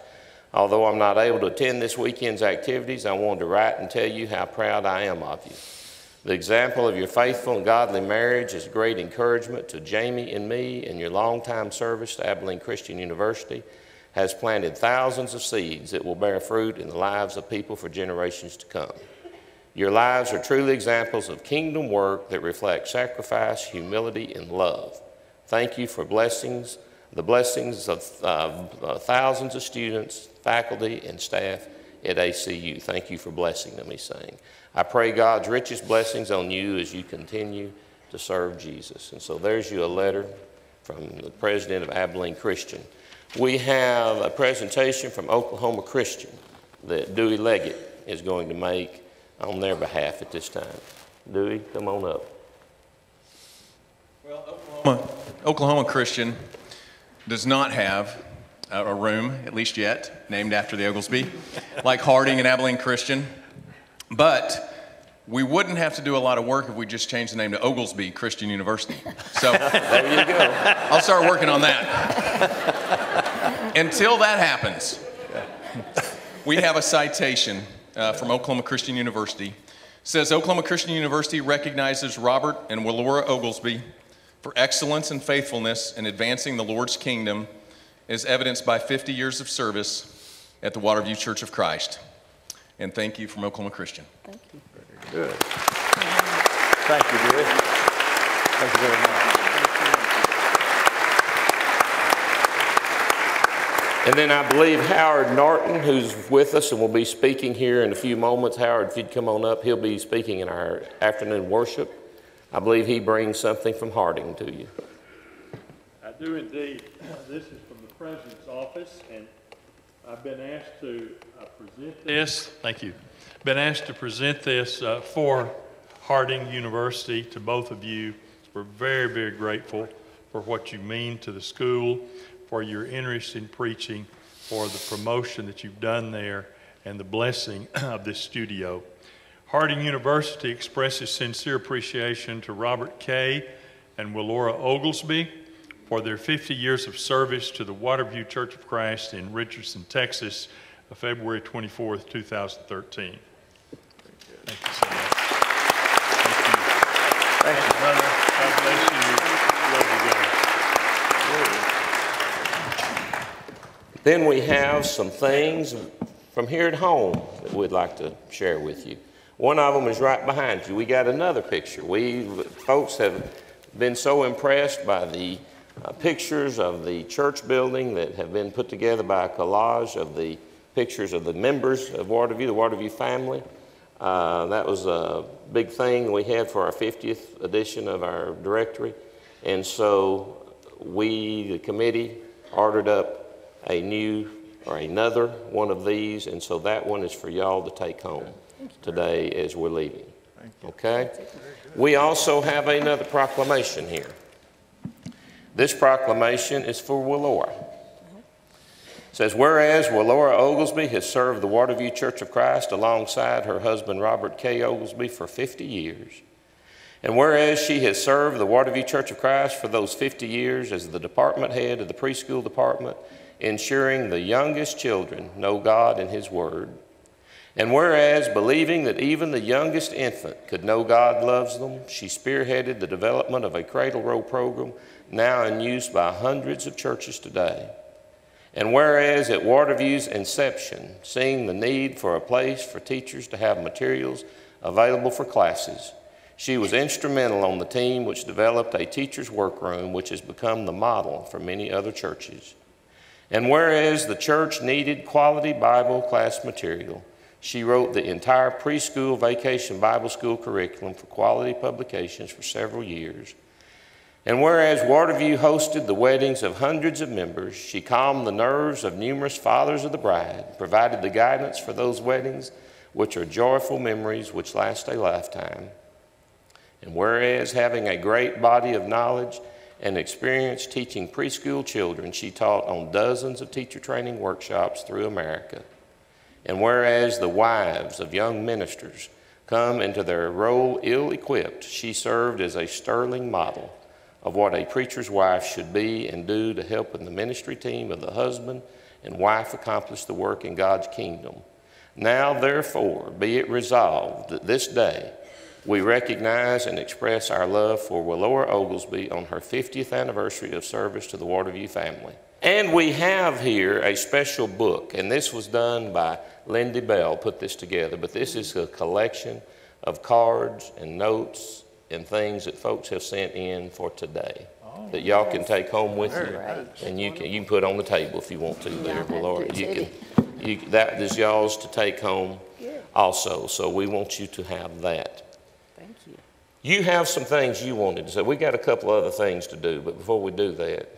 Although I'm not able to attend this weekend's activities, I wanted to write and tell you how proud I am of you. The example of your faithful and godly marriage is great encouragement to Jamie and me, and your longtime service to Abilene Christian University has planted thousands of seeds that will bear fruit in the lives of people for generations to come. Your lives are truly examples of kingdom work that reflect sacrifice, humility, and love. Thank you for the blessings of thousands of students, faculty, and staff at ACU. Thank you for blessing them, he's saying. I pray God's richest blessings on you as you continue to serve Jesus. And so there's you a letter from the president of Abilene Christian. We have a presentation from Oklahoma Christian that Dewey Leggett is going to make on their behalf at this time. Dewey, come on up. Well, Oklahoma Christian does not have a room, at least yet, named after the Oglesby, like Harding and Abilene Christian. But we wouldn't have to do a lot of work if we just changed the name to Oglesby Christian University. So There you go. I'll start working on that. Until that happens, we have a citation from Oklahoma Christian University. It says, Oklahoma Christian University recognizes Robert and Willora Oglesby for excellence and faithfulness in advancing the Lord's kingdom as evidenced by 50 years of service at the Waterview Church of Christ. And thank you from Oklahoma Christian. Thank you. Good. Thank you, Dewey. Thank you very much. And then I believe Howard Norton, who's with us and will be speaking here in a few moments. Howard, if you'd come on up, he'll be speaking in our afternoon worship. I believe he brings something from Harding to you. I do indeed. This is from the President's office, and I've been asked to present this. Thank you. Been asked to present this for Harding University to both of you. We're very, very grateful for what you mean to the school, for your interest in preaching, for the promotion that you've done there, and the blessing of this studio. Harding University expresses sincere appreciation to Robert K. and Willora Oglesby for their 50 years of service to the Waterview Church of Christ in Richardson, Texas, February 24th, 2013. Thank you so much. Thank you. Brother. God bless you. Love you guys. Then we have some things from here at home that we'd like to share with you. One of them is right behind you. We got another picture. Folks have been so impressed by the pictures of the church building that have been put together by a collage of the pictures of the members of Waterview, the Waterview family. That was a big thing we had for our 50th edition of our directory. And so we, the committee, ordered up another one of these, and so that one is for y'all to take home today as we're leaving. Okay? We also have another proclamation here. This proclamation is for Willora. It says, whereas Willora Oglesby has served the Waterview Church of Christ alongside her husband Robert K. Oglesby for 50 years, and whereas she has served the Waterview Church of Christ for those 50 years as the department head of the preschool department, ensuring the youngest children know God and His Word, and whereas believing that even the youngest infant could know God loves them, she spearheaded the development of a cradle roll program now in use by hundreds of churches today. And whereas at Waterview's inception, seeing the need for a place for teachers to have materials available for classes, she was instrumental on the team which developed a teacher's workroom which has become the model for many other churches. And whereas the church needed quality Bible class material, she wrote the entire preschool vacation Bible school curriculum for quality publications for several years. And whereas Waterview hosted the weddings of hundreds of members, she calmed the nerves of numerous fathers of the bride, provided the guidance for those weddings, which are joyful memories which last a lifetime. And whereas having a great body of knowledge and experience teaching preschool children, she taught on dozens of teacher training workshops through America. And whereas the wives of young ministers come into their role ill-equipped, she served as a sterling model of what a preacher's wife should be and do to help in the ministry team of the husband and wife accomplish the work in God's kingdom. Now, therefore, be it resolved that this day we recognize and express our love for Willora Oglesby on her 50th anniversary of service to the Waterview family. And we have here a special book, and this was done by Lindy Bell, put this together, but this is a collection of cards and notes and things that folks have sent in for today that y'all can take home with you, and you can put on the table if you want to there, Willora. That is y'all's to take home also, so we want you to have that. Thank you. You have some things you wanted to say. We got a couple other things to do, but before we do that,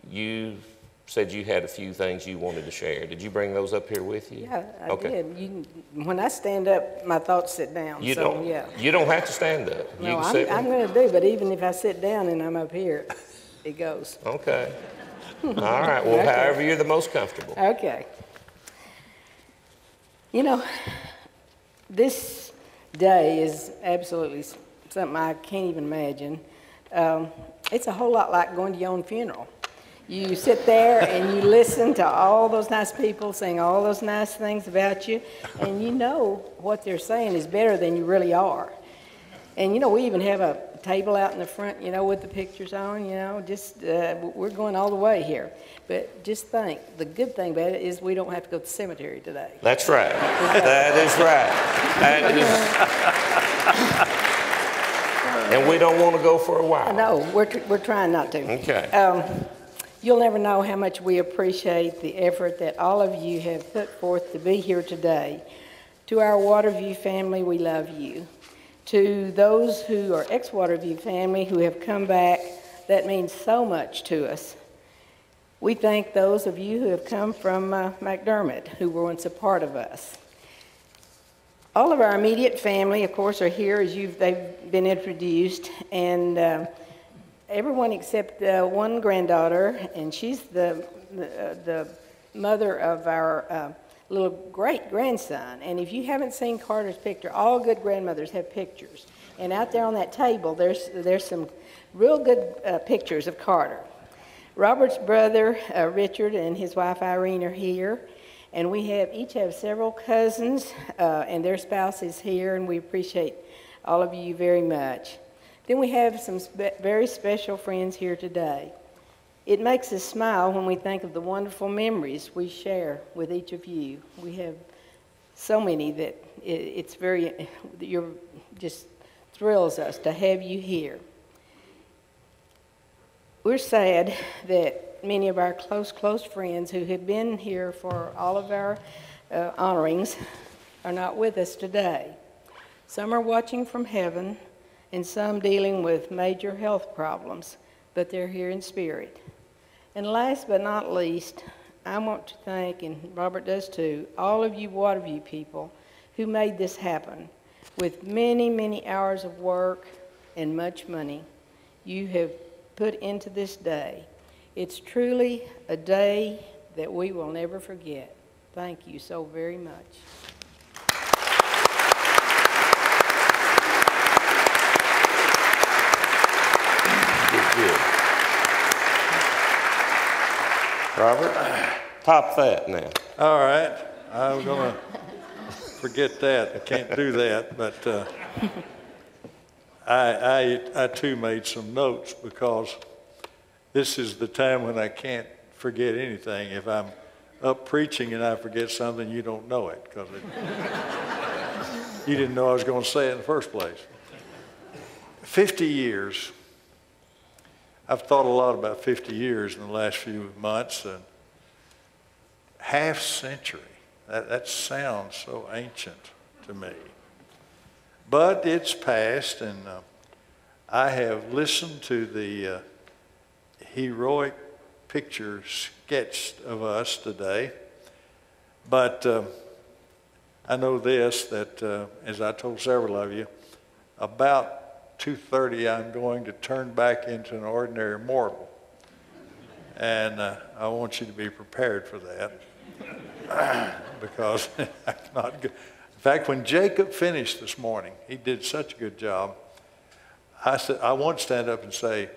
you said you had a few things you wanted to share. Did you bring those up here with you? Yeah, I Okay. did. When I stand up, my thoughts sit down. You so, don't. Yeah. You don't have to stand up. You No, can sit. I'm going to do, but even if I sit down and I'm up here, it goes. Okay. All right. Well, Okay. however you're the most comfortable. Okay. You know, this day is absolutely something I can't even imagine. It's a whole lot like going to your own funeral. You sit there and you listen to all those nice people saying all those nice things about you, and you know what they're saying is better than you really are. And, you know, we even have a table out in the front, you know, with the pictures on, you know, just, we're going all the way here. But just think, the good thing about it is we don't have to go to the cemetery today. That's right. That is right. That is. And we don't want to go for a while. No, we're trying not to. Okay. You'll never know how much we appreciate the effort that all of you have put forth to be here today. To our Waterview family, we love you. To those who are ex-Waterview family who have come back, that means so much to us. We thank those of you who have come from McDermott, who were once a part of us. All of our immediate family, of course, are here as they've been introduced, and everyone except one granddaughter, and she's the mother of our little great-grandson. And if you haven't seen Carter's picture, all good grandmothers have pictures. And out there on that table, there's some real good pictures of Carter. Robert's brother, Richard, and his wife, Irene, are here. And we each have several cousins, and their spouses here, and we appreciate all of you very much. Then we have some very special friends here today. It makes us smile when we think of the wonderful memories we share with each of you. We have so many that you're just thrills us to have you here. We're sad that many of our close friends who have been here for all of our honorings are not with us today. Some are watching from heaven, and some dealing with major health problems, but they're here in spirit. And last but not least, I want to thank, and Robert does too, all of you Waterview people who made this happen. With many, many hours of work and much money you have put into this day. It's truly a day that we will never forget. Thank you so very much. Good. Robert, top that now. All right, I'm going to forget that. I can't do that, but I too made some notes because this is the time when I can't forget anything. If I'm up preaching and I forget something, you don't know it because you didn't know I was going to say it in the first place. 50 years. I've thought a lot about 50 years in the last few months. And half century. That sounds so ancient to me. But it's past, and I have listened to the heroic picture sketched of us today. But I know this, that as I told several of you, about 2:30 I'm going to turn back into an ordinary mortal. And I want you to be prepared for that. Because I'm not good. In fact, when Jacob finished this morning, he did such a good job. I said, I won't stand up and say,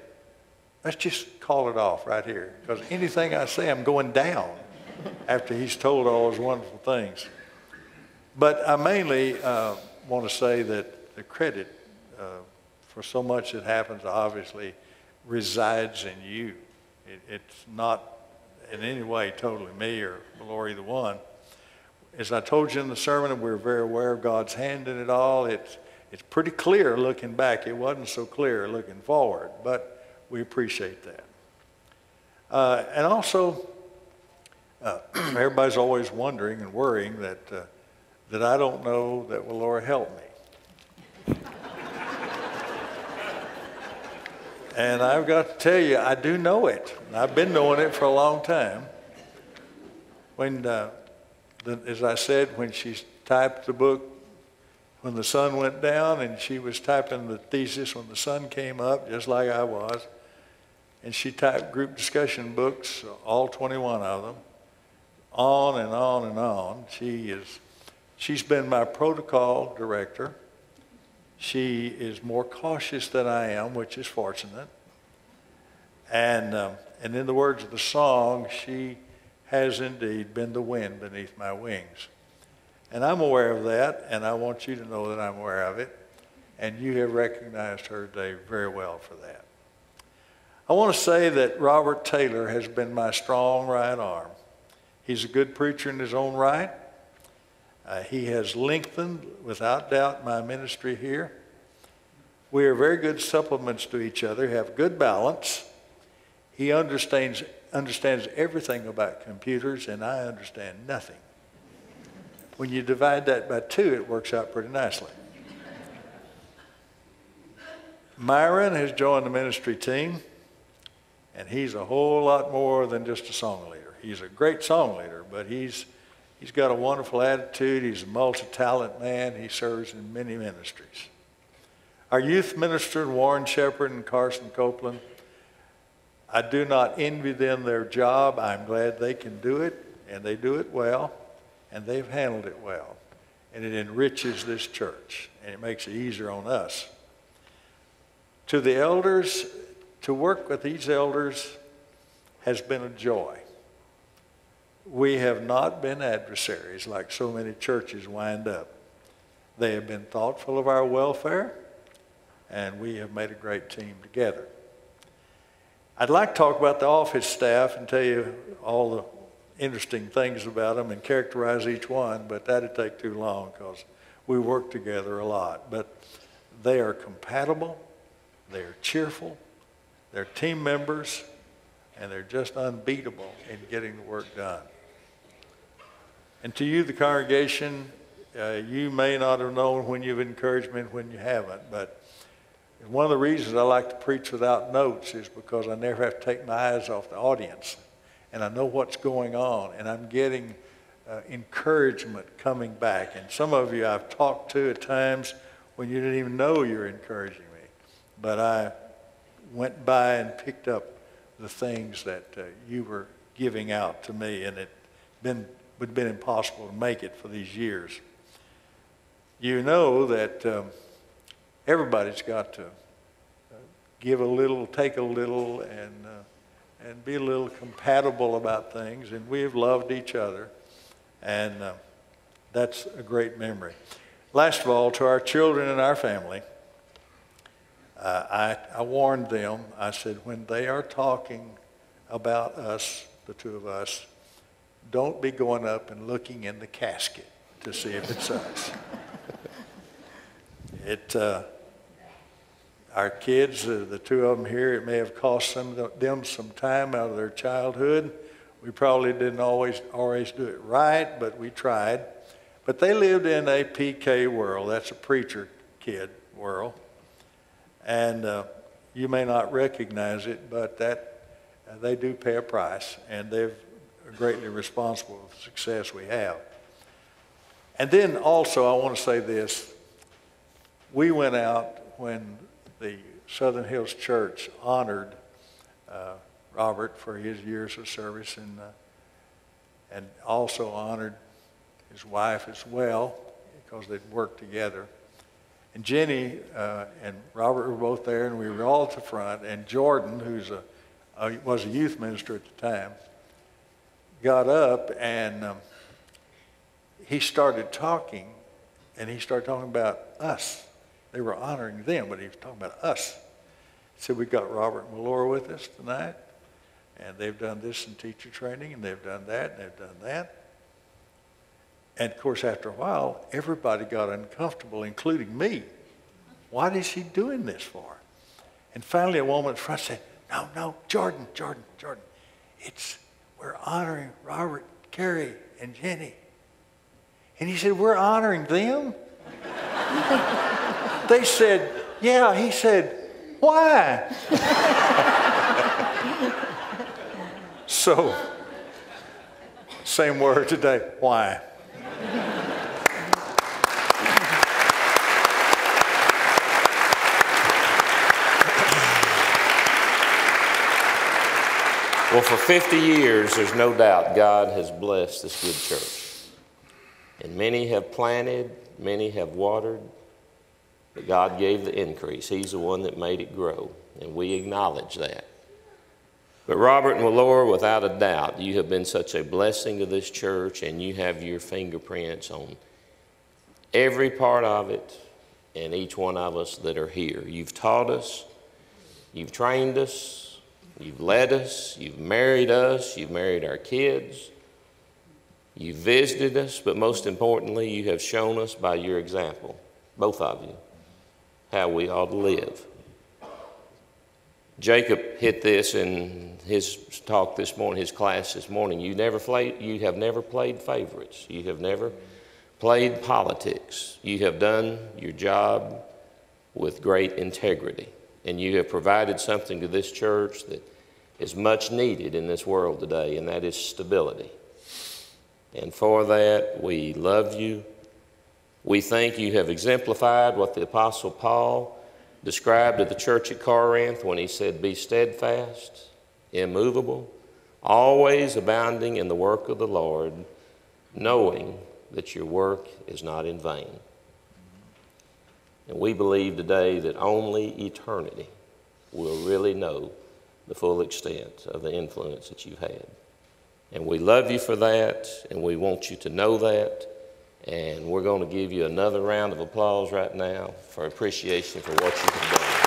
let's just call it off right here. Because anything I say, I'm going down after he's told all those wonderful things. But I mainly want to say that the credit for so much that happens obviously resides in you. It's not in any way totally me or Willora either one. As I told you in the sermon, we're very aware of God's hand in it all. It's pretty clear looking back. It wasn't so clear looking forward, but we appreciate that. And also, everybody's always wondering and worrying that I don't know that Willora helped me. And I've got to tell you, I do know it. I've been knowing it for a long time. When, as I said, when she typed the book, when the sun went down, and she was typing the thesis when the sun came up, just like I was, and she typed group discussion books, all 21 of them, on and on and on. She's been my protocol director. She is more cautious than I am, which is fortunate. And in the words of the song, she has indeed been the wind beneath my wings. And I'm aware of that, and I want you to know that I'm aware of it. And you have recognized her today very well for that. I want to say that Robert Taylor has been my strong right arm. He's a good preacher in his own right. He has lengthened, without doubt, my ministry here. We are very good supplements to each other, have good balance. He understands everything about computers, and I understand nothing. When you divide that by 2, it works out pretty nicely. Myron has joined the ministry team, and he's a whole lot more than just a song leader. He's a great song leader, but he's got a wonderful attitude. He's a multi-talent man. He serves in many ministries. Our youth minister, Warren Shepherd and Carson Copeland, I do not envy them their job. I'm glad they can do it, and they do it well, and they've handled it well. And it enriches this church, and it makes it easier on us. To the elders, to work with these elders has been a joy. We have not been adversaries like so many churches wind up. They have been thoughtful of our welfare, and we have made a great team together. I'd like to talk about the office staff and tell you all the interesting things about them and characterize each one, but that'd take too long because we work together a lot. But they are compatible, they're cheerful, they're team members, and they're just unbeatable in getting the work done. And to you, the congregation, you may not have known when you've encouraged me and when you haven't, but one of the reasons I like to preach without notes is because I never have to take my eyes off the audience, and I know what's going on, and I'm getting encouragement coming back. And some of you I've talked to at times when you didn't even know you're encouraging me, but I went by and picked up the things that you were giving out to me, and it would have been impossible to make it for these years. You know that everybody's got to give a little, take a little, and be a little compatible about things, and we have loved each other, and that's a great memory. Last of all, to our children and our family, I warned them. I said, when they are talking about us, the two of us, don't be going up and looking in the casket to see if it's us. Our kids, the two of them here, it may have cost them some time out of their childhood. We probably didn't always do it right, but we tried. But they lived in a PK world. That's a preacher kid world. And you may not recognize it, but they do pay a price, and they're greatly responsible for the success we have. And then also, I want to say this. We went out when the Southern Hills Church honored Robert for his years of service, and also honored his wife as well, because they'd worked together. And Jenny and Robert were both there, and we were all at the front. And Jordan, who was a youth minister at the time, got up and he started talking, and he started talking about us. They were honoring them, but he was talking about us. He said, we got Robert and Willora with us tonight, and they've done this in teacher training, and they've done that, and they've done that. And of course, after a while, everybody got uncomfortable, including me. What is he doing this for? And finally, a woman in front said, no, Jordan. We're honoring Robert, Carrie, and Jenny. And he said, we're honoring them? They said, yeah. He said, Why? So, same word today. Why? Well, for 50 years, there's no doubt God has blessed this good church. And many have planted, many have watered, but God gave the increase. He's the one that made it grow, and we acknowledge that. But Robert and Willora, without a doubt, you have been such a blessing to this church, and you have your fingerprints on every part of it and each one of us that are here. You've taught us, you've trained us, you've led us, you've married our kids, you've visited us, but most importantly, you have shown us by your example, both of you, how we ought to live. Jacob hit this in his talk this morning, his class this morning. You have never played favorites. You have never played politics. You have done your job with great integrity. And you have provided something to this church that is much needed in this world today, and that is stability. And for that, we love you. We think you have exemplified what the Apostle Paul described to the church at Corinth when he said, be steadfast, immovable, always abounding in the work of the Lord, knowing that your work is not in vain. And we believe today that only eternity will really know the full extent of the influence that you've had. And we love you for that, and we want you to know that. And we're going to give you another round of applause right now for appreciation for what you have done.